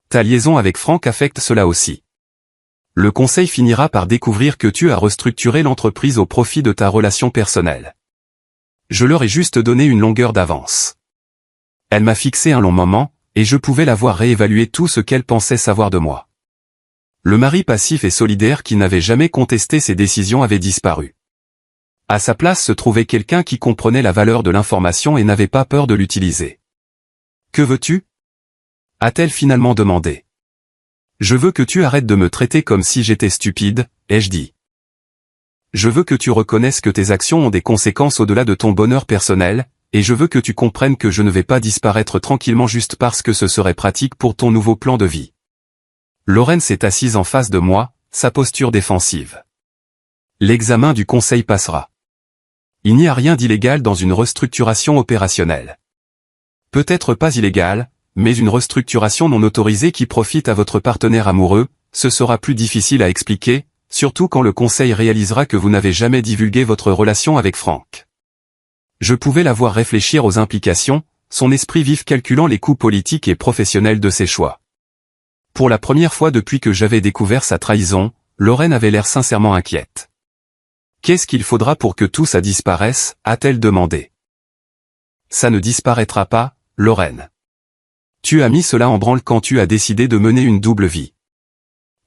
Ta liaison avec Franck affecte cela aussi. Le conseil finira par découvrir que tu as restructuré l'entreprise au profit de ta relation personnelle. Je leur ai juste donné une longueur d'avance. Elle m'a fixé un long moment, et je pouvais la voir réévaluer tout ce qu'elle pensait savoir de moi. Le mari passif et solidaire qui n'avait jamais contesté ses décisions avait disparu. À sa place se trouvait quelqu'un qui comprenait la valeur de l'information et n'avait pas peur de l'utiliser. « Que veux-tu » a-t-elle finalement demandé. « Je veux que tu arrêtes de me traiter comme si j'étais stupide, ai-je dit. Je veux que tu reconnaisses que tes actions ont des conséquences au-delà de ton bonheur personnel, et je veux que tu comprennes que je ne vais pas disparaître tranquillement juste parce que ce serait pratique pour ton nouveau plan de vie. » Lorraine s'est assise en face de moi, sa posture défensive. L'examen du conseil passera. Il n'y a rien d'illégal dans une restructuration opérationnelle. Peut-être pas illégale, mais une restructuration non autorisée qui profite à votre partenaire amoureux, ce sera plus difficile à expliquer, surtout quand le conseil réalisera que vous n'avez jamais divulgué votre relation avec Franck. Je pouvais la voir réfléchir aux implications, son esprit vif calculant les coûts politiques et professionnels de ses choix. Pour la première fois depuis que j'avais découvert sa trahison, Lorraine avait l'air sincèrement inquiète. « Qu'est-ce qu'il faudra pour que tout ça disparaisse » a-t-elle demandé. « Ça ne disparaîtra pas, Lorraine. Tu as mis cela en branle quand tu as décidé de mener une double vie.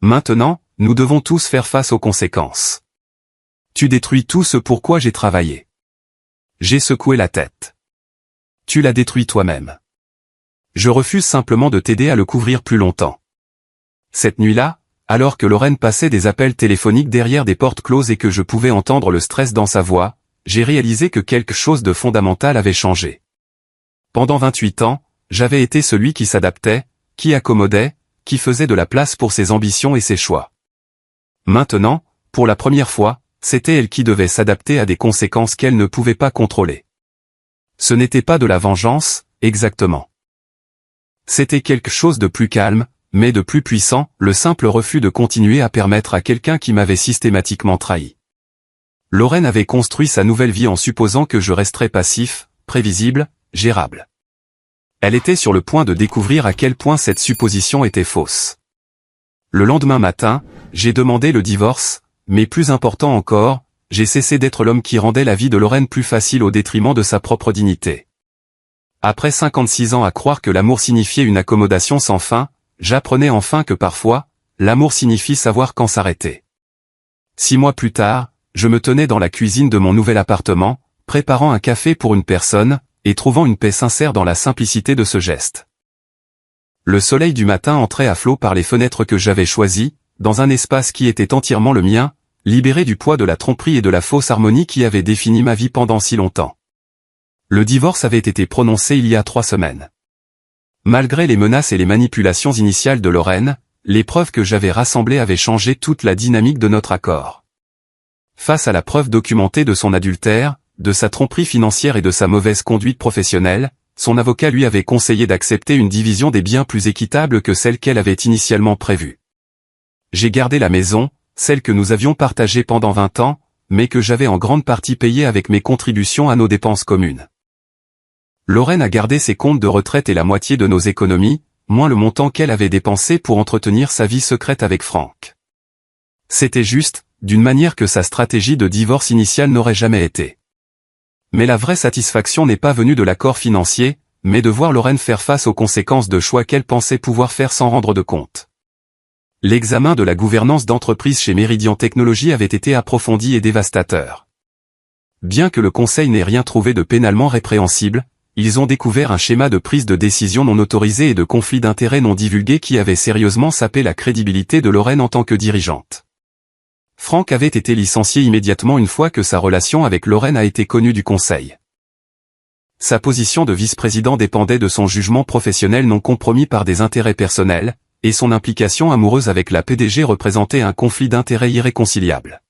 Maintenant, nous devons tous faire face aux conséquences. Tu détruis tout ce pour quoi j'ai travaillé. » J'ai secoué la tête. Tu l'as détruit toi-même. Je refuse simplement de t'aider à le couvrir plus longtemps. Cette nuit-là, alors que Lorraine passait des appels téléphoniques derrière des portes closes et que je pouvais entendre le stress dans sa voix, j'ai réalisé que quelque chose de fondamental avait changé. Pendant 28 ans, j'avais été celui qui s'adaptait, qui accommodait, qui faisait de la place pour ses ambitions et ses choix. Maintenant, pour la première fois, c'était elle qui devait s'adapter à des conséquences qu'elle ne pouvait pas contrôler. Ce n'était pas de la vengeance, exactement. C'était quelque chose de plus calme, mais de plus puissant, le simple refus de continuer à permettre à quelqu'un qui m'avait systématiquement trahi. Lorraine avait construit sa nouvelle vie en supposant que je resterais passif, prévisible, gérable. Elle était sur le point de découvrir à quel point cette supposition était fausse. Le lendemain matin, j'ai demandé le divorce, mais plus important encore, j'ai cessé d'être l'homme qui rendait la vie de Lorraine plus facile au détriment de sa propre dignité. Après 56 ans à croire que l'amour signifiait une accommodation sans fin, j'apprenais enfin que parfois, l'amour signifie savoir quand s'arrêter. 6 mois plus tard, je me tenais dans la cuisine de mon nouvel appartement, préparant un café pour une personne, et trouvant une paix sincère dans la simplicité de ce geste. Le soleil du matin entrait à flot par les fenêtres que j'avais choisies, dans un espace qui était entièrement le mien, libéré du poids de la tromperie et de la fausse harmonie qui avait défini ma vie pendant si longtemps. Le divorce avait été prononcé il y a 3 semaines. Malgré les menaces et les manipulations initiales de Lorraine, les preuves que j'avais rassemblées avaient changé toute la dynamique de notre accord. Face à la preuve documentée de son adultère, de sa tromperie financière et de sa mauvaise conduite professionnelle, son avocat lui avait conseillé d'accepter une division des biens plus équitable que celle qu'elle avait initialement prévue. J'ai gardé la maison, celle que nous avions partagée pendant 20 ans, mais que j'avais en grande partie payée avec mes contributions à nos dépenses communes. Lorraine a gardé ses comptes de retraite et la moitié de nos économies, moins le montant qu'elle avait dépensé pour entretenir sa vie secrète avec Franck. C'était juste, d'une manière que sa stratégie de divorce initiale n'aurait jamais été. Mais la vraie satisfaction n'est pas venue de l'accord financier, mais de voir Lorraine faire face aux conséquences de choix qu'elle pensait pouvoir faire sans rendre de compte. L'examen de la gouvernance d'entreprise chez Meridian Technologies avait été approfondi et dévastateur. Bien que le conseil n'ait rien trouvé de pénalement répréhensible, ils ont découvert un schéma de prise de décision non autorisé et de conflit d'intérêts non divulgué qui avait sérieusement sapé la crédibilité de Lorraine en tant que dirigeante. Franck avait été licencié immédiatement une fois que sa relation avec Lorraine a été connue du conseil. Sa position de vice-président dépendait de son jugement professionnel non compromis par des intérêts personnels, et son implication amoureuse avec la PDG représentait un conflit d'intérêts irréconciliable.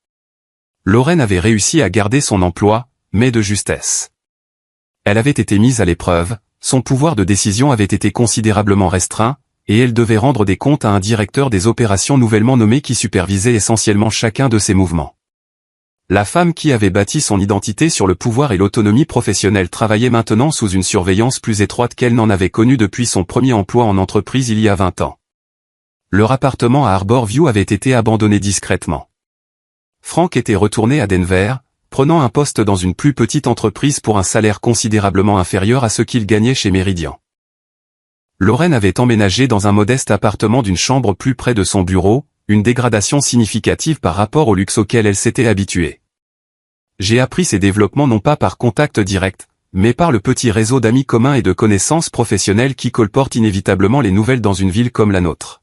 Lorraine avait réussi à garder son emploi, mais de justesse. Elle avait été mise à l'épreuve, son pouvoir de décision avait été considérablement restreint, et elle devait rendre des comptes à un directeur des opérations nouvellement nommé qui supervisait essentiellement chacun de ses mouvements. La femme qui avait bâti son identité sur le pouvoir et l'autonomie professionnelle travaillait maintenant sous une surveillance plus étroite qu'elle n'en avait connue depuis son premier emploi en entreprise il y a 20 ans. Leur appartement à Harbor View avait été abandonné discrètement. Franck était retourné à Denver, prenant un poste dans une plus petite entreprise pour un salaire considérablement inférieur à ce qu'il gagnait chez Meridian. Lorraine avait emménagé dans un modeste appartement d'une chambre plus près de son bureau, une dégradation significative par rapport au luxe auquel elle s'était habituée. J'ai appris ces développements non pas par contact direct, mais par le petit réseau d'amis communs et de connaissances professionnelles qui colportent inévitablement les nouvelles dans une ville comme la nôtre.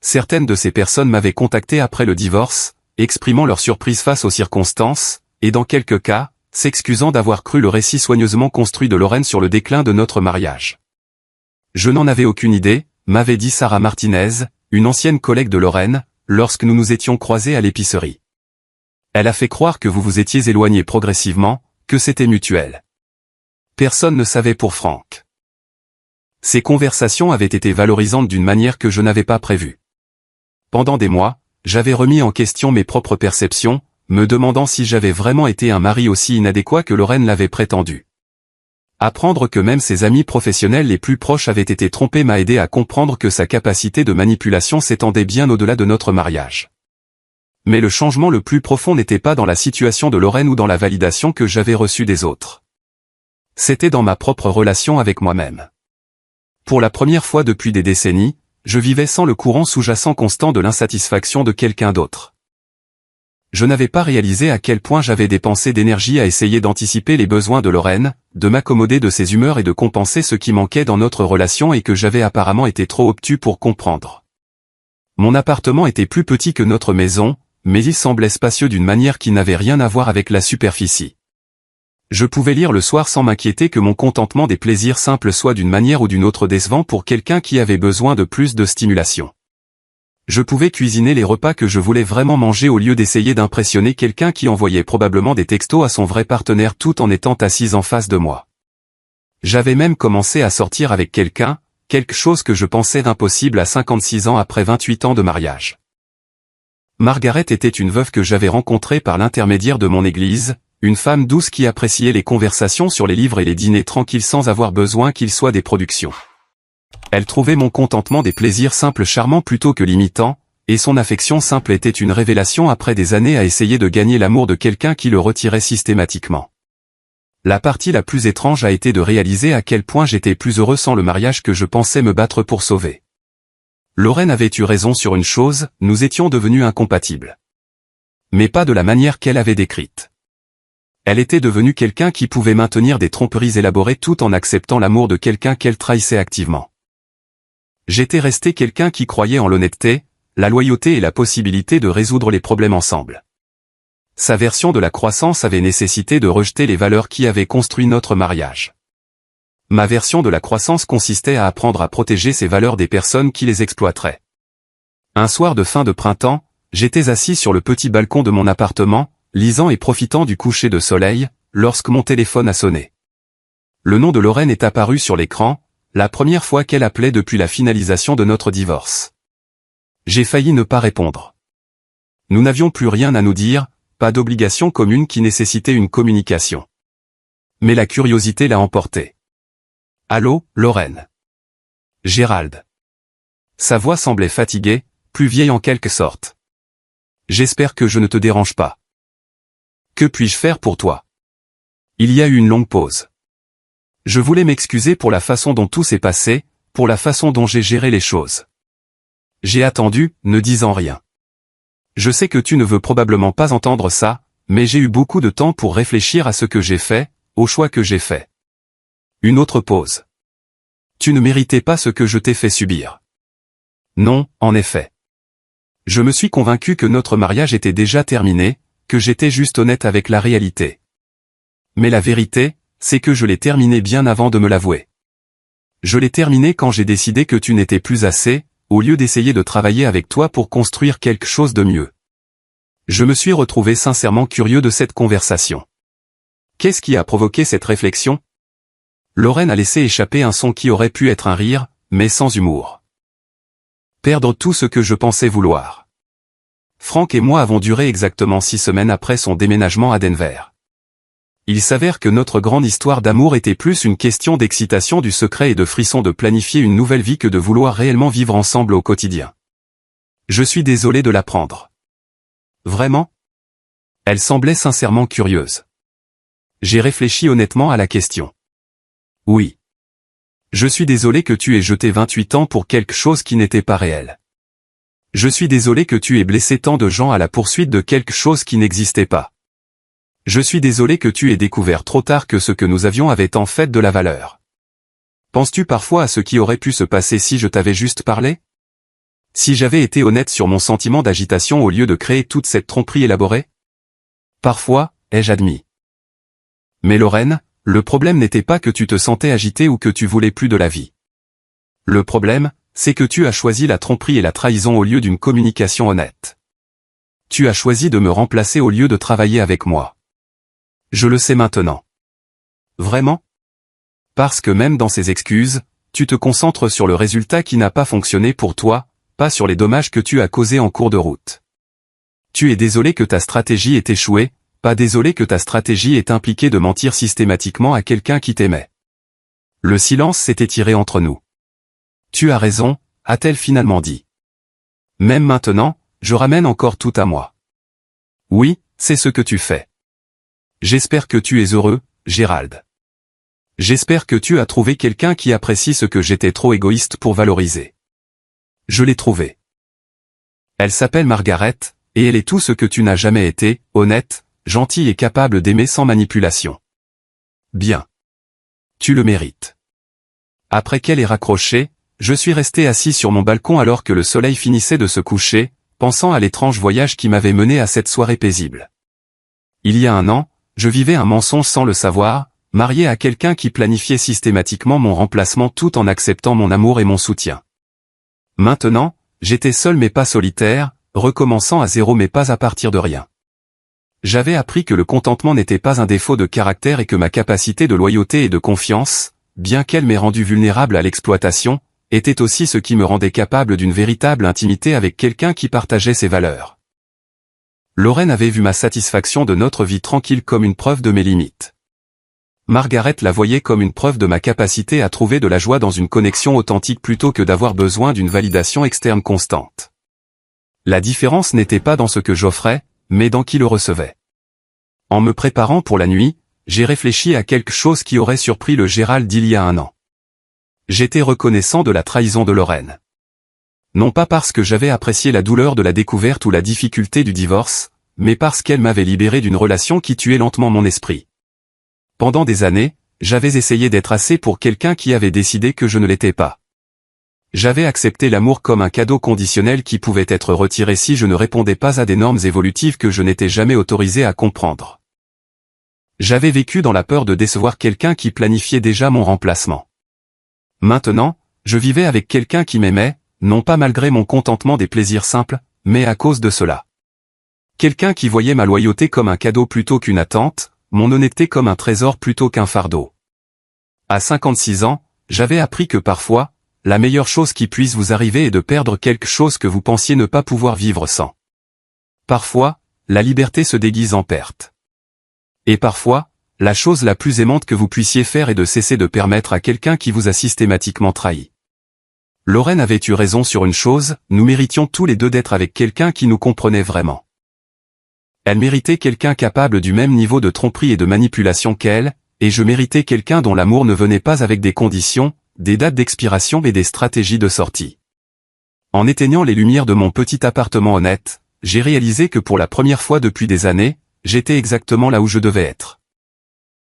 Certaines de ces personnes m'avaient contacté après le divorce, exprimant leur surprise face aux circonstances, et dans quelques cas, s'excusant d'avoir cru le récit soigneusement construit de Lorraine sur le déclin de notre mariage. Je n'en avais aucune idée, m'avait dit Sarah Martinez, une ancienne collègue de Lorraine, lorsque nous nous étions croisés à l'épicerie. Elle a fait croire que vous vous étiez éloignés progressivement, que c'était mutuel. Personne ne savait pour Franck. Ces conversations avaient été valorisantes d'une manière que je n'avais pas prévue. Pendant des mois, j'avais remis en question mes propres perceptions, me demandant si j'avais vraiment été un mari aussi inadéquat que Lorraine l'avait prétendu. Apprendre que même ses amis professionnels les plus proches avaient été trompés m'a aidé à comprendre que sa capacité de manipulation s'étendait bien au-delà de notre mariage. Mais le changement le plus profond n'était pas dans la situation de Lorraine ou dans la validation que j'avais reçue des autres. C'était dans ma propre relation avec moi-même. Pour la première fois depuis des décennies, je vivais sans le courant sous-jacent constant de l'insatisfaction de quelqu'un d'autre. Je n'avais pas réalisé à quel point j'avais dépensé d'énergie à essayer d'anticiper les besoins de Lorraine, de m'accommoder de ses humeurs et de compenser ce qui manquait dans notre relation et que j'avais apparemment été trop obtus pour comprendre. Mon appartement était plus petit que notre maison, mais il semblait spacieux d'une manière qui n'avait rien à voir avec la superficie. Je pouvais lire le soir sans m'inquiéter que mon contentement des plaisirs simples soit d'une manière ou d'une autre décevant pour quelqu'un qui avait besoin de plus de stimulation. Je pouvais cuisiner les repas que je voulais vraiment manger au lieu d'essayer d'impressionner quelqu'un qui envoyait probablement des textos à son vrai partenaire tout en étant assise en face de moi. J'avais même commencé à sortir avec quelqu'un, quelque chose que je pensais impossible à 56 ans après 28 ans de mariage. Margaret était une veuve que j'avais rencontrée par l'intermédiaire de mon église, une femme douce qui appréciait les conversations sur les livres et les dîners tranquilles sans avoir besoin qu'ils soient des productions. Elle trouvait mon contentement des plaisirs simples charmants plutôt que limitants, et son affection simple était une révélation après des années à essayer de gagner l'amour de quelqu'un qui le retirait systématiquement. La partie la plus étrange a été de réaliser à quel point j'étais plus heureux sans le mariage que je pensais me battre pour sauver. Lorraine avait eu raison sur une chose, nous étions devenus incompatibles. Mais pas de la manière qu'elle avait décrite. Elle était devenue quelqu'un qui pouvait maintenir des tromperies élaborées tout en acceptant l'amour de quelqu'un qu'elle trahissait activement. J'étais resté quelqu'un qui croyait en l'honnêteté, la loyauté et la possibilité de résoudre les problèmes ensemble. Sa version de la croissance avait nécessité de rejeter les valeurs qui avaient construit notre mariage. Ma version de la croissance consistait à apprendre à protéger ces valeurs des personnes qui les exploiteraient. Un soir de fin de printemps, j'étais assis sur le petit balcon de mon appartement, lisant et profitant du coucher de soleil, lorsque mon téléphone a sonné. Le nom de Lorraine est apparu sur l'écran, la première fois qu'elle appelait depuis la finalisation de notre divorce. J'ai failli ne pas répondre. Nous n'avions plus rien à nous dire, pas d'obligation commune qui nécessitait une communication. Mais la curiosité l'a emporté. « Allô, Lorraine. » Gérald. Sa voix semblait fatiguée, plus vieille en quelque sorte. « J'espère que je ne te dérange pas. » « Que puis-je faire pour toi ?» Il y a eu une longue pause. Je voulais m'excuser pour la façon dont tout s'est passé, pour la façon dont j'ai géré les choses. J'ai attendu, ne disant rien. Je sais que tu ne veux probablement pas entendre ça, mais j'ai eu beaucoup de temps pour réfléchir à ce que j'ai fait, au choix que j'ai fait. Une autre pause. Tu ne méritais pas ce que je t'ai fait subir. Non, en effet. Je me suis convaincu que notre mariage était déjà terminé, que j'étais juste honnête avec la réalité. Mais la vérité, c'est que je l'ai terminé bien avant de me l'avouer. Je l'ai terminé quand j'ai décidé que tu n'étais plus assez, au lieu d'essayer de travailler avec toi pour construire quelque chose de mieux. Je me suis retrouvé sincèrement curieux de cette conversation. Qu'est-ce qui a provoqué cette réflexion ? Lorraine a laissé échapper un son qui aurait pu être un rire, mais sans humour. Perdre tout ce que je pensais vouloir. Franck et moi avons duré exactement 6 semaines après son déménagement à Denver. Il s'avère que notre grande histoire d'amour était plus une question d'excitation du secret et de frisson de planifier une nouvelle vie que de vouloir réellement vivre ensemble au quotidien. Je suis désolé de l'apprendre. Vraiment ? Elle semblait sincèrement curieuse. J'ai réfléchi honnêtement à la question. Oui. Je suis désolé que tu aies jeté 28 ans pour quelque chose qui n'était pas réel. Je suis désolé que tu aies blessé tant de gens à la poursuite de quelque chose qui n'existait pas. Je suis désolé que tu aies découvert trop tard que ce que nous avions avait en fait de la valeur. Penses-tu parfois à ce qui aurait pu se passer si je t'avais juste parlé ? Si j'avais été honnête sur mon sentiment d'agitation au lieu de créer toute cette tromperie élaborée ? Parfois, ai-je admis. Mais Lorraine, le problème n'était pas que tu te sentais agité ou que tu voulais plus de la vie. Le problème, c'est que tu as choisi la tromperie et la trahison au lieu d'une communication honnête. Tu as choisi de me remplacer au lieu de travailler avec moi. Je le sais maintenant. Vraiment ? Parce que même dans ces excuses, tu te concentres sur le résultat qui n'a pas fonctionné pour toi, pas sur les dommages que tu as causés en cours de route. Tu es désolé que ta stratégie ait échoué, pas désolé que ta stratégie ait impliqué de mentir systématiquement à quelqu'un qui t'aimait. Le silence s'est étiré entre nous. Tu as raison, a-t-elle finalement dit. Même maintenant, je ramène encore tout à moi. Oui, c'est ce que tu fais. J'espère que tu es heureux, Gérald. J'espère que tu as trouvé quelqu'un qui apprécie ce que j'étais trop égoïste pour valoriser. Je l'ai trouvé. Elle s'appelle Margaret, et elle est tout ce que tu n'as jamais été, honnête, gentille et capable d'aimer sans manipulation. Bien. Tu le mérites. Après qu'elle ait raccroché, je suis resté assis sur mon balcon alors que le soleil finissait de se coucher, pensant à l'étrange voyage qui m'avait mené à cette soirée paisible. Il y a 1 an, je vivais un mensonge sans le savoir, marié à quelqu'un qui planifiait systématiquement mon remplacement tout en acceptant mon amour et mon soutien. Maintenant, j'étais seul mais pas solitaire, recommençant à zéro mais pas à partir de rien. J'avais appris que le contentement n'était pas un défaut de caractère et que ma capacité de loyauté et de confiance, bien qu'elle m'ait rendu vulnérable à l'exploitation, était aussi ce qui me rendait capable d'une véritable intimité avec quelqu'un qui partageait ses valeurs. Lorraine avait vu ma satisfaction de notre vie tranquille comme une preuve de mes limites. Margaret la voyait comme une preuve de ma capacité à trouver de la joie dans une connexion authentique plutôt que d'avoir besoin d'une validation externe constante. La différence n'était pas dans ce que j'offrais, mais dans qui le recevait. En me préparant pour la nuit, j'ai réfléchi à quelque chose qui aurait surpris le Gérald d'il y a un an. J'étais reconnaissant de la trahison de Lorraine. Non pas parce que j'avais apprécié la douleur de la découverte ou la difficulté du divorce, mais parce qu'elle m'avait libéré d'une relation qui tuait lentement mon esprit. Pendant des années, j'avais essayé d'être assez pour quelqu'un qui avait décidé que je ne l'étais pas. J'avais accepté l'amour comme un cadeau conditionnel qui pouvait être retiré si je ne répondais pas à des normes évolutives que je n'étais jamais autorisé à comprendre. J'avais vécu dans la peur de décevoir quelqu'un qui planifiait déjà mon remplacement. Maintenant, je vivais avec quelqu'un qui m'aimait, non pas malgré mon contentement des plaisirs simples, mais à cause de cela. Quelqu'un qui voyait ma loyauté comme un cadeau plutôt qu'une attente, mon honnêteté comme un trésor plutôt qu'un fardeau. À 56 ans, j'avais appris que parfois, la meilleure chose qui puisse vous arriver est de perdre quelque chose que vous pensiez ne pas pouvoir vivre sans. Parfois, la liberté se déguise en perte. Et parfois, la chose la plus aimante que vous puissiez faire est de cesser de permettre à quelqu'un qui vous a systématiquement trahi. Lorraine avait eu raison sur une chose, nous méritions tous les deux d'être avec quelqu'un qui nous comprenait vraiment. Elle méritait quelqu'un capable du même niveau de tromperie et de manipulation qu'elle, et je méritais quelqu'un dont l'amour ne venait pas avec des conditions, des dates d'expiration et des stratégies de sortie. En éteignant les lumières de mon petit appartement honnête, j'ai réalisé que pour la première fois depuis des années, j'étais exactement là où je devais être.